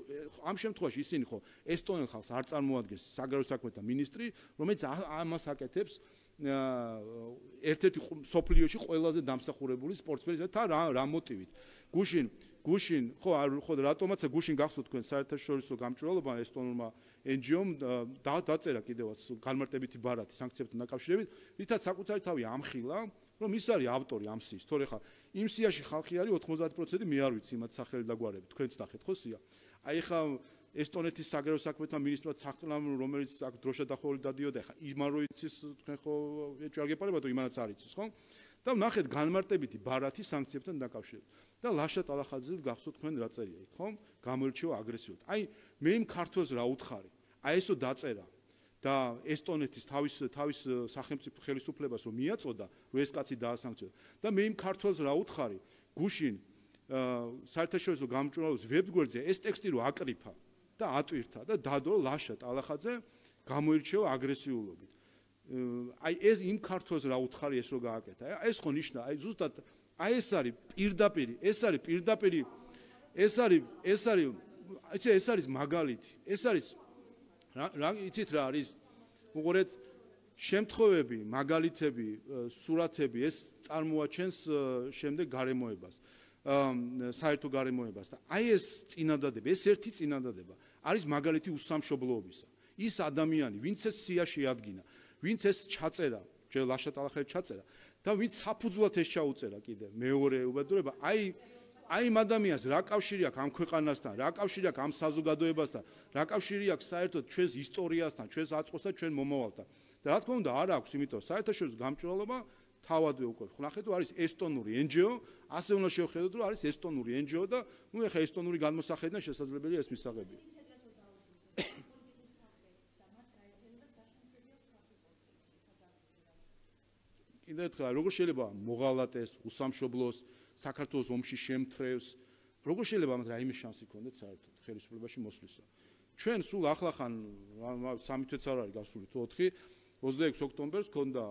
ამ შემთხვევაში ისინი ხო ესტონელ ხალხს არ წარმოადგენს საგარეო საქმეთა მინისტრი, რომელიც ამას აკეთებს ერთ-ერთი სოფლიოში ყველაზე დამსახურებული სპორტსმენი და რა მოტივით. გუშინ ხო რატომაც გუშინ გახსოვთ თქვენ საერთაშორისო გამჭვირვალობა ესტონურმა NGO-მ დაწერა კიდევაც განმარტებითი ბარათი სანქციებთან დაკავშირებით, რითაც საკუთარი თავი ამხილა, რომ ის არის ავტორი ამ სიის. თორე ხა იმ სიაში ხალხი არის 90% მე არ ვიცი მათ სახელი და გვარები. თქვენც ნახეთ ხო სია. აი ხა ესტონეთის საგარეო საქმეთა მინისტრმა ცაკლამ რომელიც აქ დროშა დახოვილი დადიოდა, ხა იმან რო იცის თქვენ ხო ეჭვარ გეპარებათ, იმანაც არ იცის, ხო? და ნახეთ განმარტებითი ბარათი სანქციებთან დაკავშირებით. და ლაშა ტალახაძეს გახსოვთ თქვენ რა წერია იქ, ხო? გამოირჩევა აგრესიულად. აი მე იმ ქართველს რა უთხარი. აი ესო დაწერა და ესტონეთის თავის სახელმწიფო ხელისუფლებას რომ მიაწოდა, რომ ეს კაცი დაასანქციო. და მე იმ ქართველს რა უთხარი, გუშინ საერთაშორისო გამჭვირვალობის ვებგვერდზე ეს ტექსტი რო აკრიფა და ატვირთა და დადო ლაშა ტალახაძე გამოირჩევა აგრესიულობით. აი ეს იმ ქართველს რა უთხარი ეს რო გააკეთა. ეს ხო ნიშნა, აი ზუსტად აი ეს არის პირდაპირი, ეს არის მაგალითი. ეს არის რა იცით რა არის? უყურეთ შემთხვევები, მაგალითები, სურათები ეს წარმოაჩენს შემდეგ გარემოებას, საერთო გარემოებას და აი ეს წინადადება, ეს ერთი წინადადება არის მაგალითი უსამშობლოობისა. ის ადამიანი, ვინც ეს სია შეადგინა, ვინც ეს ჩაწერა, ჯერ ლაშა ტალახაძე ჩაწერა და ვინც საფუძვლად ეს ჩაუწერა კიდე მეორე უბედურება, აი აი იმ ადამიანს რა კავშირი აქვს ამ ქვეყანასთან, რა კავშირი აქვს ამ საზოგადოებასთან, რა კავშირი აქვს საერთოდ ჩვენს ისტორიასთან, ჩვენს აწმყოსთან, ჩვენ მომავალთან. და რა თქმა უნდა არ აქვს, იმიტომ საერთაშორისო გამჭვირვალობა თავადვე უკვე ვნახეთ, არის ესტონური NGO, ასე უნდა შევხედოთ, რომ არის ესტონური NGO და ნუ ეხა ესტონური განმოსახედიდან შესაძლებელია ეს მისაღები. კიდევ ერთხელ, როგორ შეიძლება მოღალატეს, უსამშობლოს, საქართველოს ომში შემთრევს, როგორ შეიძლება ამათ რაიმე შანსი ქონდეთ საერთოდ ხელისუფლებაში მოსვლისა. ჩვენ სულ ახლახან 3 თვეც არ არის გასული თუ 4, 26 ოქტომბერს ქონდა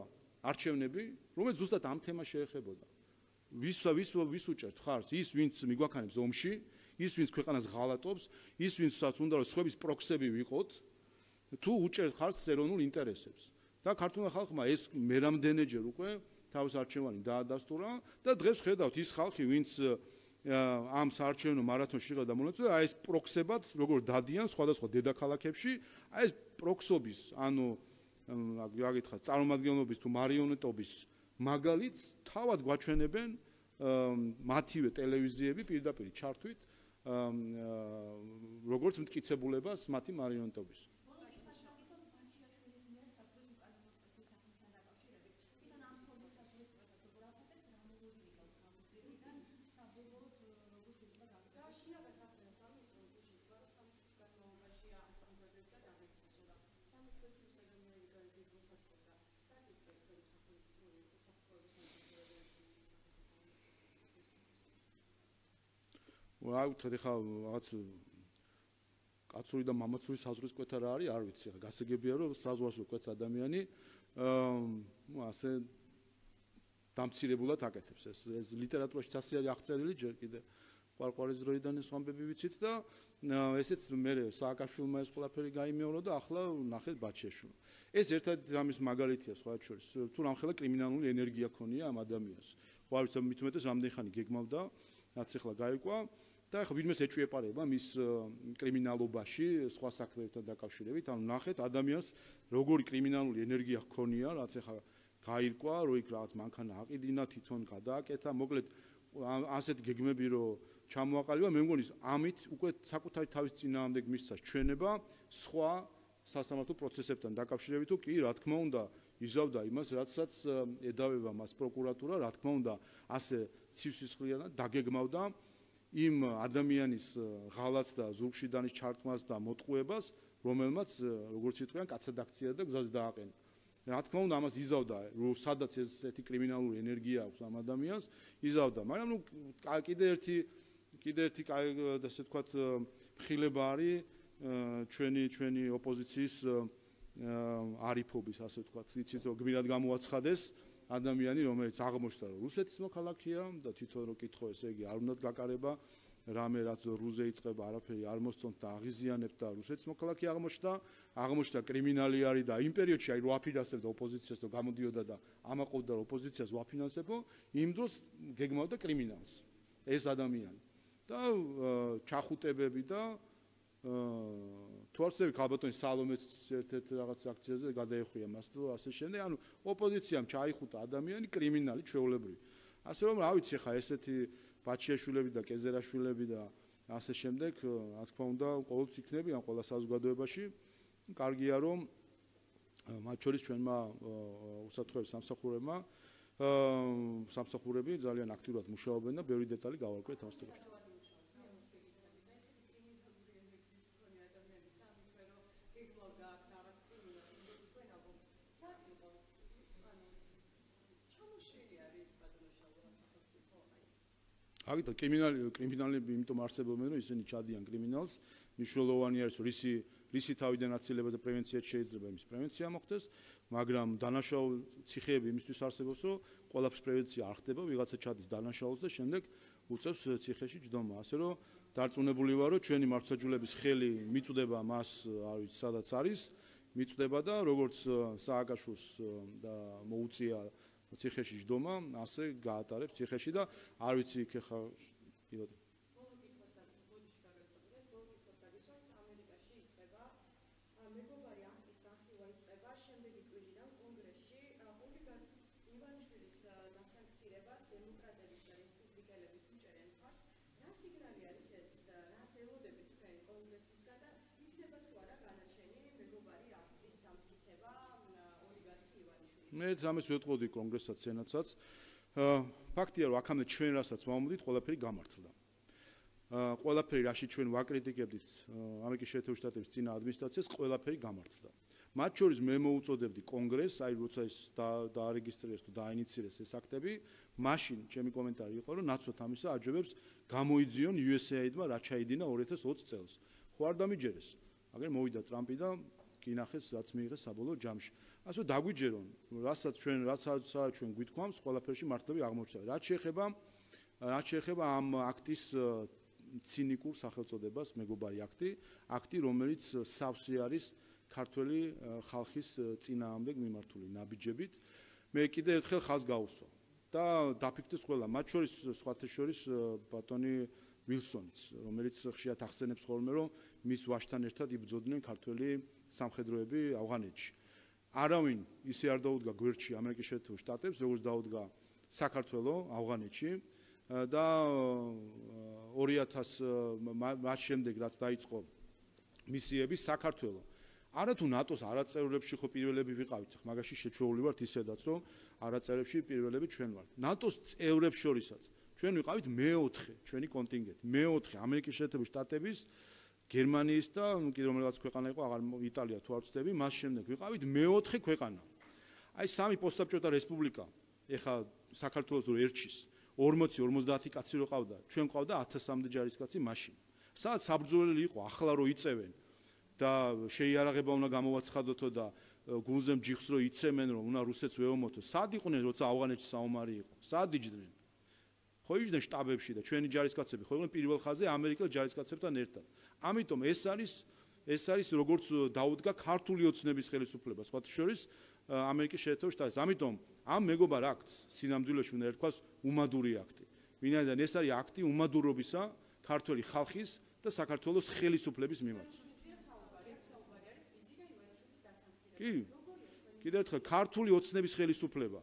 არჩევნები, რომელიც ზუსტად ამ თემას შეეხებოდა. ვის უჭერთ ხარს? ის, ვინც მიგვაქანებს ომში, ის, ვინც ქვეყანას ღალატობს, ის, ვინცაც უნდა რომ სხვების პროქსები ვიყოთ, თუ უჭერთ ხარს ეროვნულ ინტერესებს. და ქართულმა ხალხმა ეს მერამდენეჯერ უკვე თავის არჩევანი დაადასტურა და დღეს ხედავთ ის ხალხი, ვინც ამ საარჩევნო მარათონში იყო დამონაწილე, აი ეს პროქსებად როგორ დადიან სხვადასხვა დედაქალაქებში, აი ეს პროქსობის, ანუ რა გითხრათ, წარმომადგენლობის თუ მარიონეტობის მაგალითს თავად გვაჩვენებენ მათივე ტელევიზიები პირდაპირ ჩართვით, როგორც მტკიცებულებას მათი მარიონეტობის. აი ვთქვი ხა რაღაც კაცური და მამაცური საზღვრის კვეთა რა არის, არ ვიცი, ხა გასაგებია რომ საზღვარს უკვეთს ადამიანი, ასე დამცირებულად აკეთებს ეს ლიტერატურაში ასე არის აღწერილი ჯერ კიდე ყვარყვარის დროიდან ეს ამბები ვიცით და ესეც მე სააკაშვილმა ეს ყველაფერი გაიმეორა და ახლა ნახეთ ბაჩიაშვილმა. ეს ერთადერთი ამის მაგალითია სხვა შორის, თუ რამხელა კრიმინალური ენერგია ქონია ამ ადამიანს. ხო არ ვიცი მით უმეტეს რამდენი ხანი გეგმავდა, რაც ახლა გაიყვა და ახლა ვინმეს ეჭვიეპარება მის კრიმინალობაში სხვა საქმეებთან დაკავშირებით, ანუ ნახეთ ადამიანს როგორი კრიმინალური ენერგია ჰქონია, რაც ახლა გაირკვა, რომ იქ რაღაც მანქანა აყიდინა, თვითონ გადააკეთა, მოკლედ ასეთ გეგმები რომ ჩამოაყალიბა, მე მგონი ამით უკვე საკუთარი თავის წინააღმდეგ მისცა ჩვენება სხვა სასამართლო პროცესებთან დაკავშირებით, თუ კი რა თქმა უნდა იზავდა იმას, რაცაც ედავება მას პროკურატურა, რა თქმა უნდა ასე ცივსისხლიანად დაგეგმავდა იმ ადამიანის ღალატს და ზურგში დანის ჩარტყმას და მოტყუებას, რომელმაც როგორც იტყვიან, კაცადაქცია და გზას დააყენა. რა თქმა უნდა ამას იზავდა, რომ სადაც ესეთი კრიმინალური ენერგია აქვს ამ ადამიანს, იზავდა, მაგრამ ნუ კიდე ერთი ასე ვთქვათ მხილება არის ჩვენი ოპოზიციის არიფობის, ასე ვთქვათ, იცით რომ გმირად გამოაცხადეს ადამიანი, რომელიც აღმოჩნდა რომ რუსეთის მოქალაქეა და თვითონ რო კითხო, ესე იგი არ უნდათ გაკარება რამე რაც რუზე იწყება, არაფერი არ მოსწონთ და აღიზიანებთ და რუსეთის მოქალაქე აღმოჩნდა კრიმინალი არის და იმ პერიოდში აი რო აფინანსებდა ოპოზიციას, რომ გამოდიოდა და ამაყობდა რომ ოპოზიციას ვაფინანსებო, იმ დროს გეგმავდა კრიმინალს ეს ადამიანი. და ჩახუტებები და თუ არსები ქალბატონი სალომეც ერთ-ერთ რაღაც აქციაზე გადაეხვია მას და ასე შემდეგ, ანუ ოპოზიციამ ჩაიხუტა ადამიანი კრიმინალი ჩვეულებრივი. ასე რომ რა ვიცი ხა ესეთი ბაჩიაშვილები და კეზერაშვილები და ასე შემდეგ, რა თქმა უნდა, ყოველთვის იქნებიან ყველა საზოგადოებაში. კარგია რომ მათ შორის ჩვენმა უსაფრთხოების სამსახურები ძალიან აქტიურად მუშაობენ და ბევრი დეტალი გავარკვიეთ ამ სტილში. აგიტო კრიმინალები იმიტომ არსებობენ, რომ ისინი ჩადიან კრიმინალს, მნიშვნელოვანი არის რომ რისი თავიდან აცილება და პრევენცია შეიძლება იმის პრევენცია მოხდეს, მაგრამ დანაშაულ ციხეები იმისთვის არსებობს, რომ ყველაფრის პრევენცია არ ხდება, ვიღაცა ჩადის დანაშაულს და შემდეგ უწევს ციხეში ჯდომა. ასე რომ დარწმუნებული ვარ, რომ ჩვენი მართლმსაჯულების ხელი მიწვდება მას, არ ვიცი, სადაც არის, მიწვდება და როგორც სააკაშვილს და მოუწია ციხეში ჯდომა, ასე გაატარებს ციხეში და არ ვიცი იქ ხა კიდევ ველოდებით თქვენ კონგრესისგან და იქნება თუ არა განაჩენი მეგობარი აქტის დამტკიცება ოლიგარქი ივანიშვილის? მე ამას ვეტყოდი კონგრესსაც, სენატსაც. ფაქტია, რომ აქამდე ჩვენ რასაც ვამოდით, ყველაფერი გამართლდა. ყველაფერი, რაში ჩვენ ვაკრიტიკებდით ამერიკის შეერთებული შტატების წინა ადმინისტრაციას, ყველაფერი გამართლდა. მათ შორის მე მოუწოდებდი კონგრესს, აი როცა ის დაარეგისტრირეს თუ დაინიციირეს ეს აქტები, მაშინ ჩემი კომენტარი იყო, რომ ნაცვლად ამისა აჯობებს გამოიძიონ USAID-მა რაც ჩაიდინა 2020 წელს. ხო არ დამიჯერეს. აგერ მოვიდა ტრამპი და კი ნახეს, რაც მიიღეს საბოლოო ჯამში. ასე დაგვიჯერონ, რასაც ჩვენ გვითქვამს, ყველაფერში მართლები აღმოჩნდა. რაც შეეხება ამ აქტის ცინიკურ სახელწოდებას, მეგობარი აქტი, რომელიც სავსე არის ქართველი ხალხის წინააღმდეგ მიმართული ნაბიჯებით. მე კიდე ერთხელ ხაზს გავუსვა და დაფიქრდეს ყველა, მათ შორის სხვათა შორის ბატონი ვილსონიც, რომელიც ხშირად ახსენებს ხოლმე, რომ მის ვაჟთან ერთად იბრძოდნენ ქართველი სამხედროები ავღანეთში. არავინ ისე არ დაუდგა გვერდში ამერიკის შეერთებულ შტატებს, როგორც დაუდგა საქართველო ავღანეთში და 2000 მათ შემდეგ რაც დაიწყო მისიები საქართველო. არათუ ნატოს არაწევრებში ხო პირველები ვიყავით, მაგაში შეჩვეული ვართ ისედაც, რომ არაწევრებში პირველები ჩვენ ვართ. ნატოს წევრებს შორისაც ჩვენ ვიყავით მეოთხე, ჩვენი კონტინგენტი, მეოთხე ამერიკის შეერთებული შტატების, გერმანიის და კიდევ რომელიღაც ქვეყანა იყო, აღარ იტალია თუ არ ვცდები, მას შემდეგ ვიყავით მეოთხე ქვეყანა. აი სამი პოსტსაბჭოთა რესპუბლიკა, ეხლა საქართველოს რო ერჩის 40-50 კაცი რო ყავდა, ჩვენ ყავდა 1000-მდე ჯარისკაცი მაშინ. სადაც საბრძოლელი იყო, ახლა რო იწევენ და შეიარაღება უნდა გამოვაცხადოთო და გულზე მჯიხს რო იცემენ, რომ უნდა რუსეთს ვეომოთო. სად იყვნენ, როცა ავღანეთში საომარი იყო? სად იჯდნენ? ხო იჯდნენ შტაბებში და ჩვენი ჯარისკაცები ხო იყვნენ პირველ ხაზზე ამერიკელ ჯარისკაცებთან ერთად. ამიტომ ეს არის როგორც დაუდგა ქართული ოცნების ხელისუფლება, სხვათა შორის ამერიკის შეერთებულ შტატებს. ამიტომ ამ მეგობარ აქტს სინამდვილეში უნდა ერქვას უმადური აქტი. ვინაიდან ეს არის აქტი უმადურობისა ქართველი ხალხის და საქართველოს ხელისუფლების მიმართ. კი, კიდევ ერთხელ ქართული ოცნების ხელისუფლება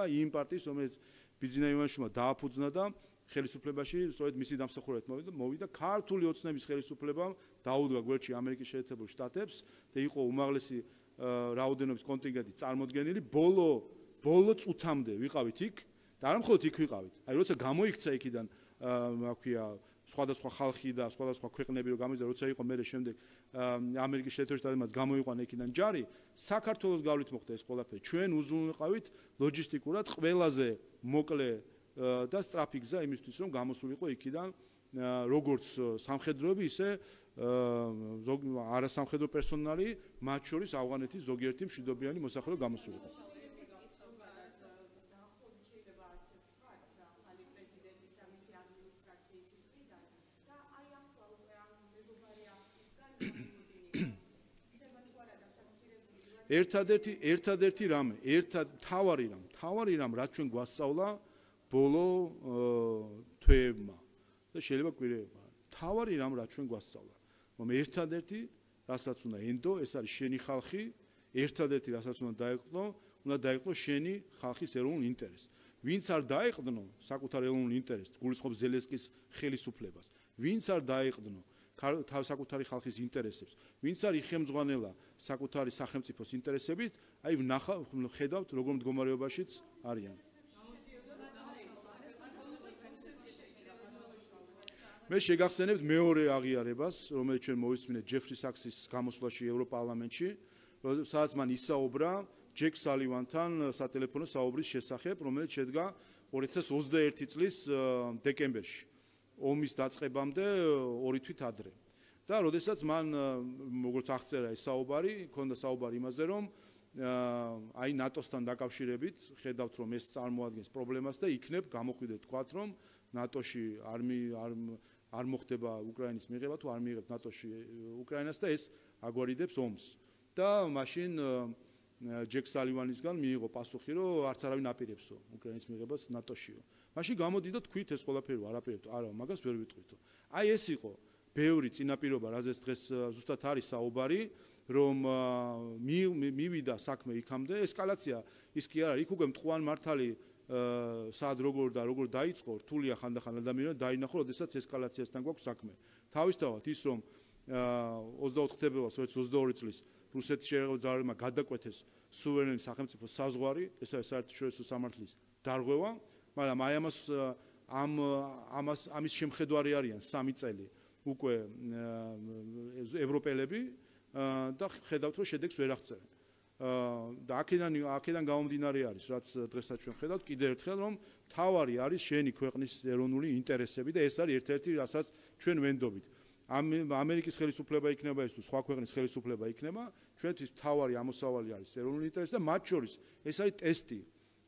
იმ პარტიის, რომელიც ბიძინა ივანიშვილმა დააფუძნა და ხელისუფლებაში სწორედ მისი დამსახურებით მოვიდა. ქართული ოცნების ხელისუფლებამ დაუდგა გვერდში ამერიკის შეერთებულ შტატებს და იყო უმაღლესი რაოდენობის კონტინგენტი წარმოდგენილი. ბოლო წუთამდე ვიყავით იქ და არა მხოლოდ იქ ვიყავით. აი როცა გამოიქცა იქიდან, რა ქვია, სხვადასხვა ხალხი და სხვადასხვა ქვეყნები რო გამიზარდა, როცა იყო მე შემდეგ ამერიკის შეერთებული შტატებმაც გამოიყვანა იქიდან ჯარი, საქართველოს გავლით მოხდა ეს ყველაფერი. ჩვენ უზრუნველყავით ლოჯისტიკურად ყველაზე მოკლე და სწრაფი გზა იმისთვის, რომ გამოსულიყო იქიდან როგორც სამხედროები, ისე არასამხედრო პერსონალი, მათ შორის ავღანეთის ზოგიერთი მშვიდობიანი მოსახლეობა გამოსულიყო. ერთადერთი რამე, თავარი რამ, რაც ჩვენ გვასწავლა ბოლო თვეებმა და შეიძლება კვირეებმა. თავარი რამ, რაც ჩვენ გვასწავლა. რომ ერთადერთი, რასაც უნდა ენდო, ეს არის შენი ხალხი, ერთადერთი, რასაც უნდა დაეყნო შენი ხალხის ეროვნულ ინტერესს. ვინც არ დაეყნო საკუთარ ეროვნულ ინტერესს, გულისხმობს ზელენსკის ხელისუფლებას, ვინც არ დაეყნო საკუთარი ხალხის ინტერესებს, ვინც არ იხემძღვანელა საკუთარი სახელმწიფოს ინტერესებით, აი ხედავთ როგორ მდგომარეობაშიც არიან. მე შეგახსენებთ მეორე აღიარებას, რომელიც ჩვენ მოვისმინეთ ჯეფრი საქსის გამოსვლაში ევროპარლამენტში, სადაც მან ისაუბრა ჯეკ სალივანთან სატელეფონო საუბრის შესახებ, რომელიც შედგა 2021 წლის დეკემბერში. ომის დაწყებამდე 2 თვით ადრე. და როდესაც მან როგორც აღწერა ეს საუბარი, ჰქონდა საუბარი იმაზე, რომ აი ნატოსთან დაკავშირებით ხედავთ, რომ ეს წარმოადგენს პრობლემას და იქნებ გამოხვიდეთ თქვათ, რომ ნატოში არ მოხდება უკრაინის მიღება თუ არ მიიღებს ნატოში უკრაინას და ეს აგვარიდებს ომს. და მაშინ ჯეკ სალივანისგან მიიღო პასუხი, რომ არც არავინ აპირებსო უკრაინის მიღებას ნატოშიო. მაშინ გამოდიდო თქვით ეს ყველაფერი არაფერებთ, არა, მაგას ვერ ვიტყვითო. აი ეს იყო ბევრი წინაპირობა, რაზეც დღეს ზუსტად არის საუბარი, რომ მივიდა საქმე იქამდე, ესკალაცია ის კი არა, იქ უკვე მტყუან მართალი სად როგორ დაიწყო, რთულია ხანდახან ადამიანს დაინახო, როდესაც ესკალაციასთან გვაქვს საქმე. თავისთავად ის რომ 24 თებერვალს 2022 წლის რუსეთის შერეულ ძალებმა გადაკვეთეს სუვერენი სახელმწიფო საზღვარი, ეს არის საერთაშორისო სამართლის დარღვევა, მაგრამ აი ამის შემხედვარი არიან 3 წელი უკვე ევროპელები და ხედავთ რომ შედეგს ვერ აღწევენ. და აქედან გამომდინარე არის, რაც დღესაც ჩვენ ხედავთ, კიდევ ერთხელ რომ მთავარი არის შენი ქვეყნის ეროვნული ინტერესები და ეს არის ერთ-ერთი რასაც ჩვენ ვენდობთ. ამერიკის ხელისუფლება იქნება ეს თუ სხვა ქვეყნის ხელისუფლება იქნება, ჩვენთვის მთავარი ამოსავალი არის ეროვნული ინტერესი და მათ შორის ეს არის ტესტი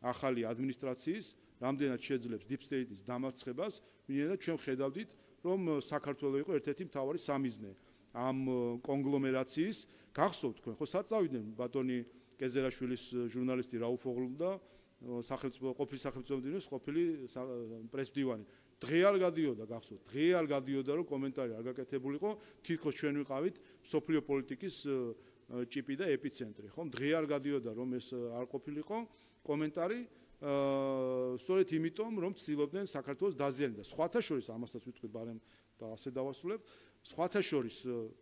ახალი ადმინისტრაციის, რამდენად შეძლებს deep state-ის დამარცხებას, ვინაიდან ჩვენ ხედავდით, რომ საქართველოს იყო ერთ-ერთი მთავარი სამიზნე ამ კონგლომერაციის. გახსოვთ თქვენ, ხო საწავიდნენ ბატონი კეზერაშვილის ჟურნალისტი რაუფ ოღლუ და ყოფილი სახელმწიფო მდივნის ყოფილი პრესმდივანი. დღე არ გადიოდა, გახსოვთ, დღე არ გადიოდა, რომ კომენტარი არ გაკეთებულიყო, თითქოს ჩვენ ვიყავით სოფლიო პოლიტიკის ჭიპი და ეპიცენტრი, ხო? დღე არ გადიოდა, რომ ეს არ ყოფილიყო კომენტარი, სწორედ იმიტომ, რომ ცდილობდნენ საქართველოს დაზიანება. სხვათა შორის ამასაც ვიტყვი ბარემ და ასე დავასრულებ. სხვათა შორის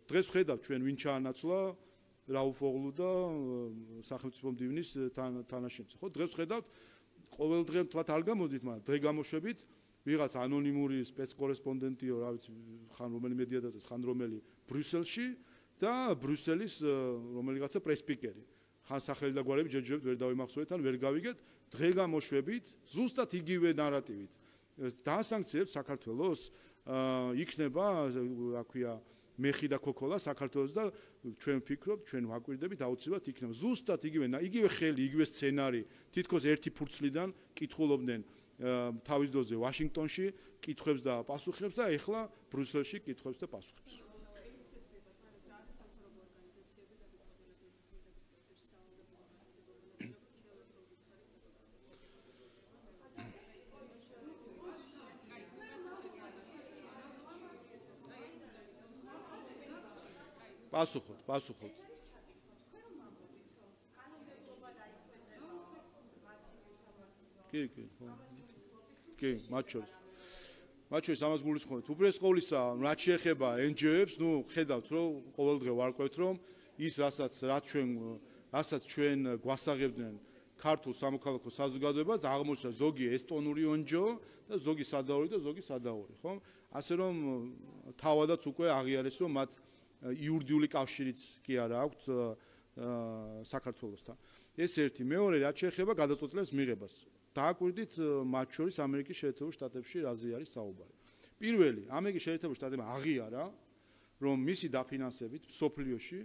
დღეს ხედავთ ჩვენ ვინ ჩაანაცვლა რაუფ ოღლუ და სახელმწიფო მდივნის თანაშემწე, ხო? დღეს ხედავთ ყოველ დღე თქვათ არ გამოდით, მაგრამ დღე გამოშვებით ვიღაც ანონიმური სპეცკორესპონდენტიო, რა ვიცი, ხან რომელი მედია დაწეს, ხან რომელი ბრიუსელში და ბრიუსელის რომელიღაცა პრესპიკერი. ხან სახელი და გვარები ჯერჯერობით ვერ დავიმახსოვრეთ, ან ვერ გავიგეთ, დღე გამოშვებით ზუსტად იგივე ნარატივით. დაასანქციებს საქართველოს იქნება, რა ქვია, მეხი და ქოქოლა საქართველოს და ჩვენ ვფიქრობთ, ჩვენ ვაკვირდებით, აუცილებლად იქნება ზუსტად იგივე ხელი, იგივე სცენარი, თითქოს ერთი ფურცლიდან კითხულობდნენ თავის დოზე ვაშინგტონში კითხვებს და პასუხებს და ეხლა ბრიუსელში კითხვებს და პასუხებს. პასუხოთ. კი, მათ შორის ამას გულისხმობთ. უპირველეს ყოვლისა, რაც შეეხება NGO-ებს, ხედავთ, რომ ყოველდღე ვარკვევთ, რომ ის რასაც ჩვენ გვასაღებდნენ ქართულ სამოქალაქო საზოგადოებას, აღმოჩნდა ზოგი ესტონური NGO და ზოგი სადაური და ზოგი სადაური, ხო? ასე რომ თავადაც უკვე აღიარეს, რომ მათ იურიდიული კავშირიც კი არა აქვთ საქართველოსთან. ეს ერთი. მეორე, რაც შეეხება გადაწყვეტილების მიღებას. დააკვირდით მათ შორის ამერიკის შეერთებულ შტატებში რაზე არის საუბარი. პირველი, ამერიკის შეერთებულ შტატებმა აღიარა, რომ მისი დაფინანსებით მსოფლიოში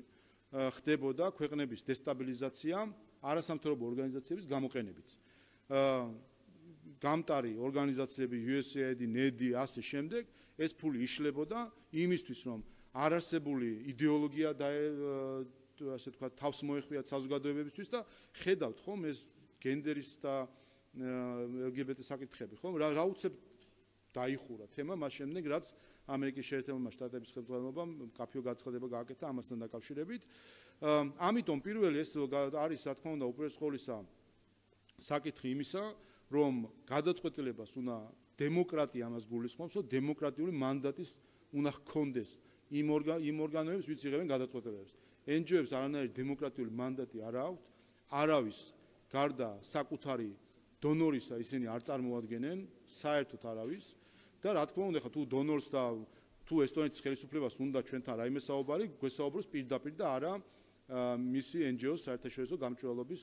ხდებოდა ქვეყნების დესტაბილიზაცია არასამთავრობო ორგანიზაციების გამოყენებით. გამტარი ორგანიზაციები USAID, NEDI, ასე შემდეგ, ეს ფული იშლებოდა იმისთვის, რომ არასებული იდეოლოგია და ასე თქვა თავს მოეხვიათ საზოგადოებებისთვის და ხედავთ ხომ ეს გენდერის და LGBT საკითხები ხომ რა უცებ დაიხურა თემა მას შემდეგ რაც ამერიკის შეერთებულმა შტატების ხელმძღვანელობამ კაფეო გაცხადება გააკეთა ამასთან დაკავშირებით. ამიტომ პირველი ეს არის რა თქმა უნდა უპირველეს ყოვლისა საკითხი იმისა რომ გადაწყვეტილებას უნდა დემოკრატია ამას გულისხმობს რომ დემოკრატიული მანდატის უნდა ჰქონდეს იმ ორგანოებს ვინც იღებენ გადაწყვეტილებებს. NGO-ებს არანაირი დემოკრატიული მანდატი არ აქვთ, არავის გარდა საკუთარი დონორისა ისინი არ წარმოადგენენ, საერთოდ არავის და რა თქმა უნდა, თუ დონორს და თუ ესტონეთის ხელისუფლებას უნდა ჩვენთან რაიმე საუბარი, გვესაუბროს პირდაპირ და არა მისი NGO-ს საერთაშორისო გამჭვირვალობის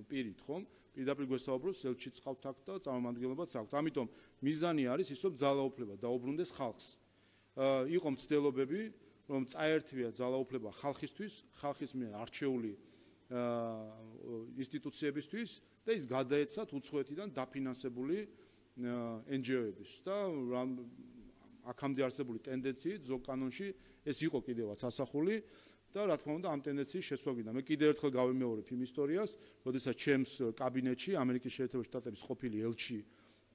პირით, ხომ? პირდაპირ გვესაუბროს, ელჩიც ყავთ აქ და წარმომადგენლებაც აქვთ. ამიტომ მიზანი არის ის, რომ ძალაუფლება დაუბრუნდეს ხალხს. იყო მცდელობები, რომ წაერთვია ძალაუფლება ხალხისთვის, ხალხის მიერ არჩეული ინსტიტუციებისთვის და ის გადაეცათ უცხოეთიდან დაფინანსებული NGO-ების და აქამდე არსებული ტენდენციით ზოგ კანონში ეს იყო კიდევაც ასახული და რა თქმა უნდა ამ ტენდენციის შესვლა გვინდა. მე კიდევ ერთხელ გავიმეორებ იმ ისტორიას, როდესაც ჩემს კაბინეტში ამერიკის შეერთებული შტატების ყოფილი ელჩი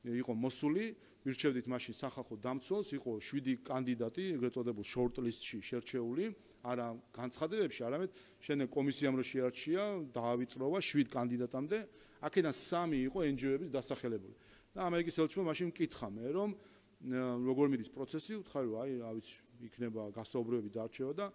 იყო მოსული, ვირჩევდით მაშინ სახალხო დამცველს, იყო 7 კანდიდატი, ეგრეთ წოდებულ შორტ-ლისტში შერჩეული, არა განცხადებებში, არამედ შემდეგ კომისიამ რო შეარჩია, დაავიწროვა 7 კანდიდატამდე. აქედან 3 იყო NGO-ების დასახელებული. და ამერიკის ელჩმა მაშინ მკითხა მე, რომ როგორ მიდის პროცესი, უთხარი რომ აი, რა ვიცი, იქნება გასაუბრებები დარჩევა და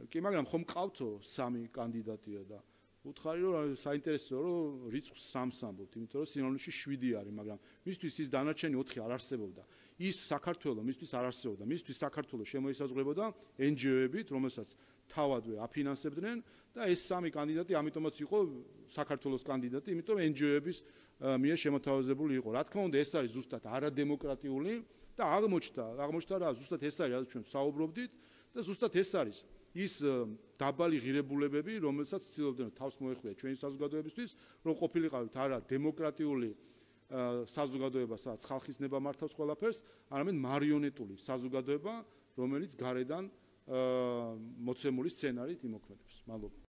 კი, მაგრამ ხომ ყავთო 3 კანდიდატია და უთხარი რომ საინტერესოა რომ რიცხვს 3-ს ამბობთ, იმიტომ რომ სინამდვილეში 7 არის, მაგრამ მისთვის ის დანარჩენი 4 არ არსებობდა. ის საქართველოს მისთვის არ არსებობდა. მისთვის საქართველოს შემოისაზღვრებოდა NGO-ებით, რომელსაც თავადვე აფინანსებდნენ და ეს 3 კანდიდატი ამიტომაც იყო საქართველოს კანდიდატი, იმიტომ რომ NGO-ების მიერ შემოთავაზებული იყო. რა თქმა უნდა, ეს არის ზუსტად არადემოკრატიული და აღმოჩნდა რა, ზუსტად ეს არის, რაც ჩვენ საუბრობდით და ზუსტად ეს არის ის დაბალი ღირებულებები, რომელსაც ცდილობდნენ თავს მოეხმაროთ ჩვენი საზოგადოებისთვის, რომ ყოფილიყავით არა დემოკრატიული საზოგადოება, სადაც ხალხის ნება მართავს ყველაფერს, არამედ მარიონეტული საზოგადოება, რომელიც გარედან მოცემული სცენარით იმოქმედებს. მადლობა.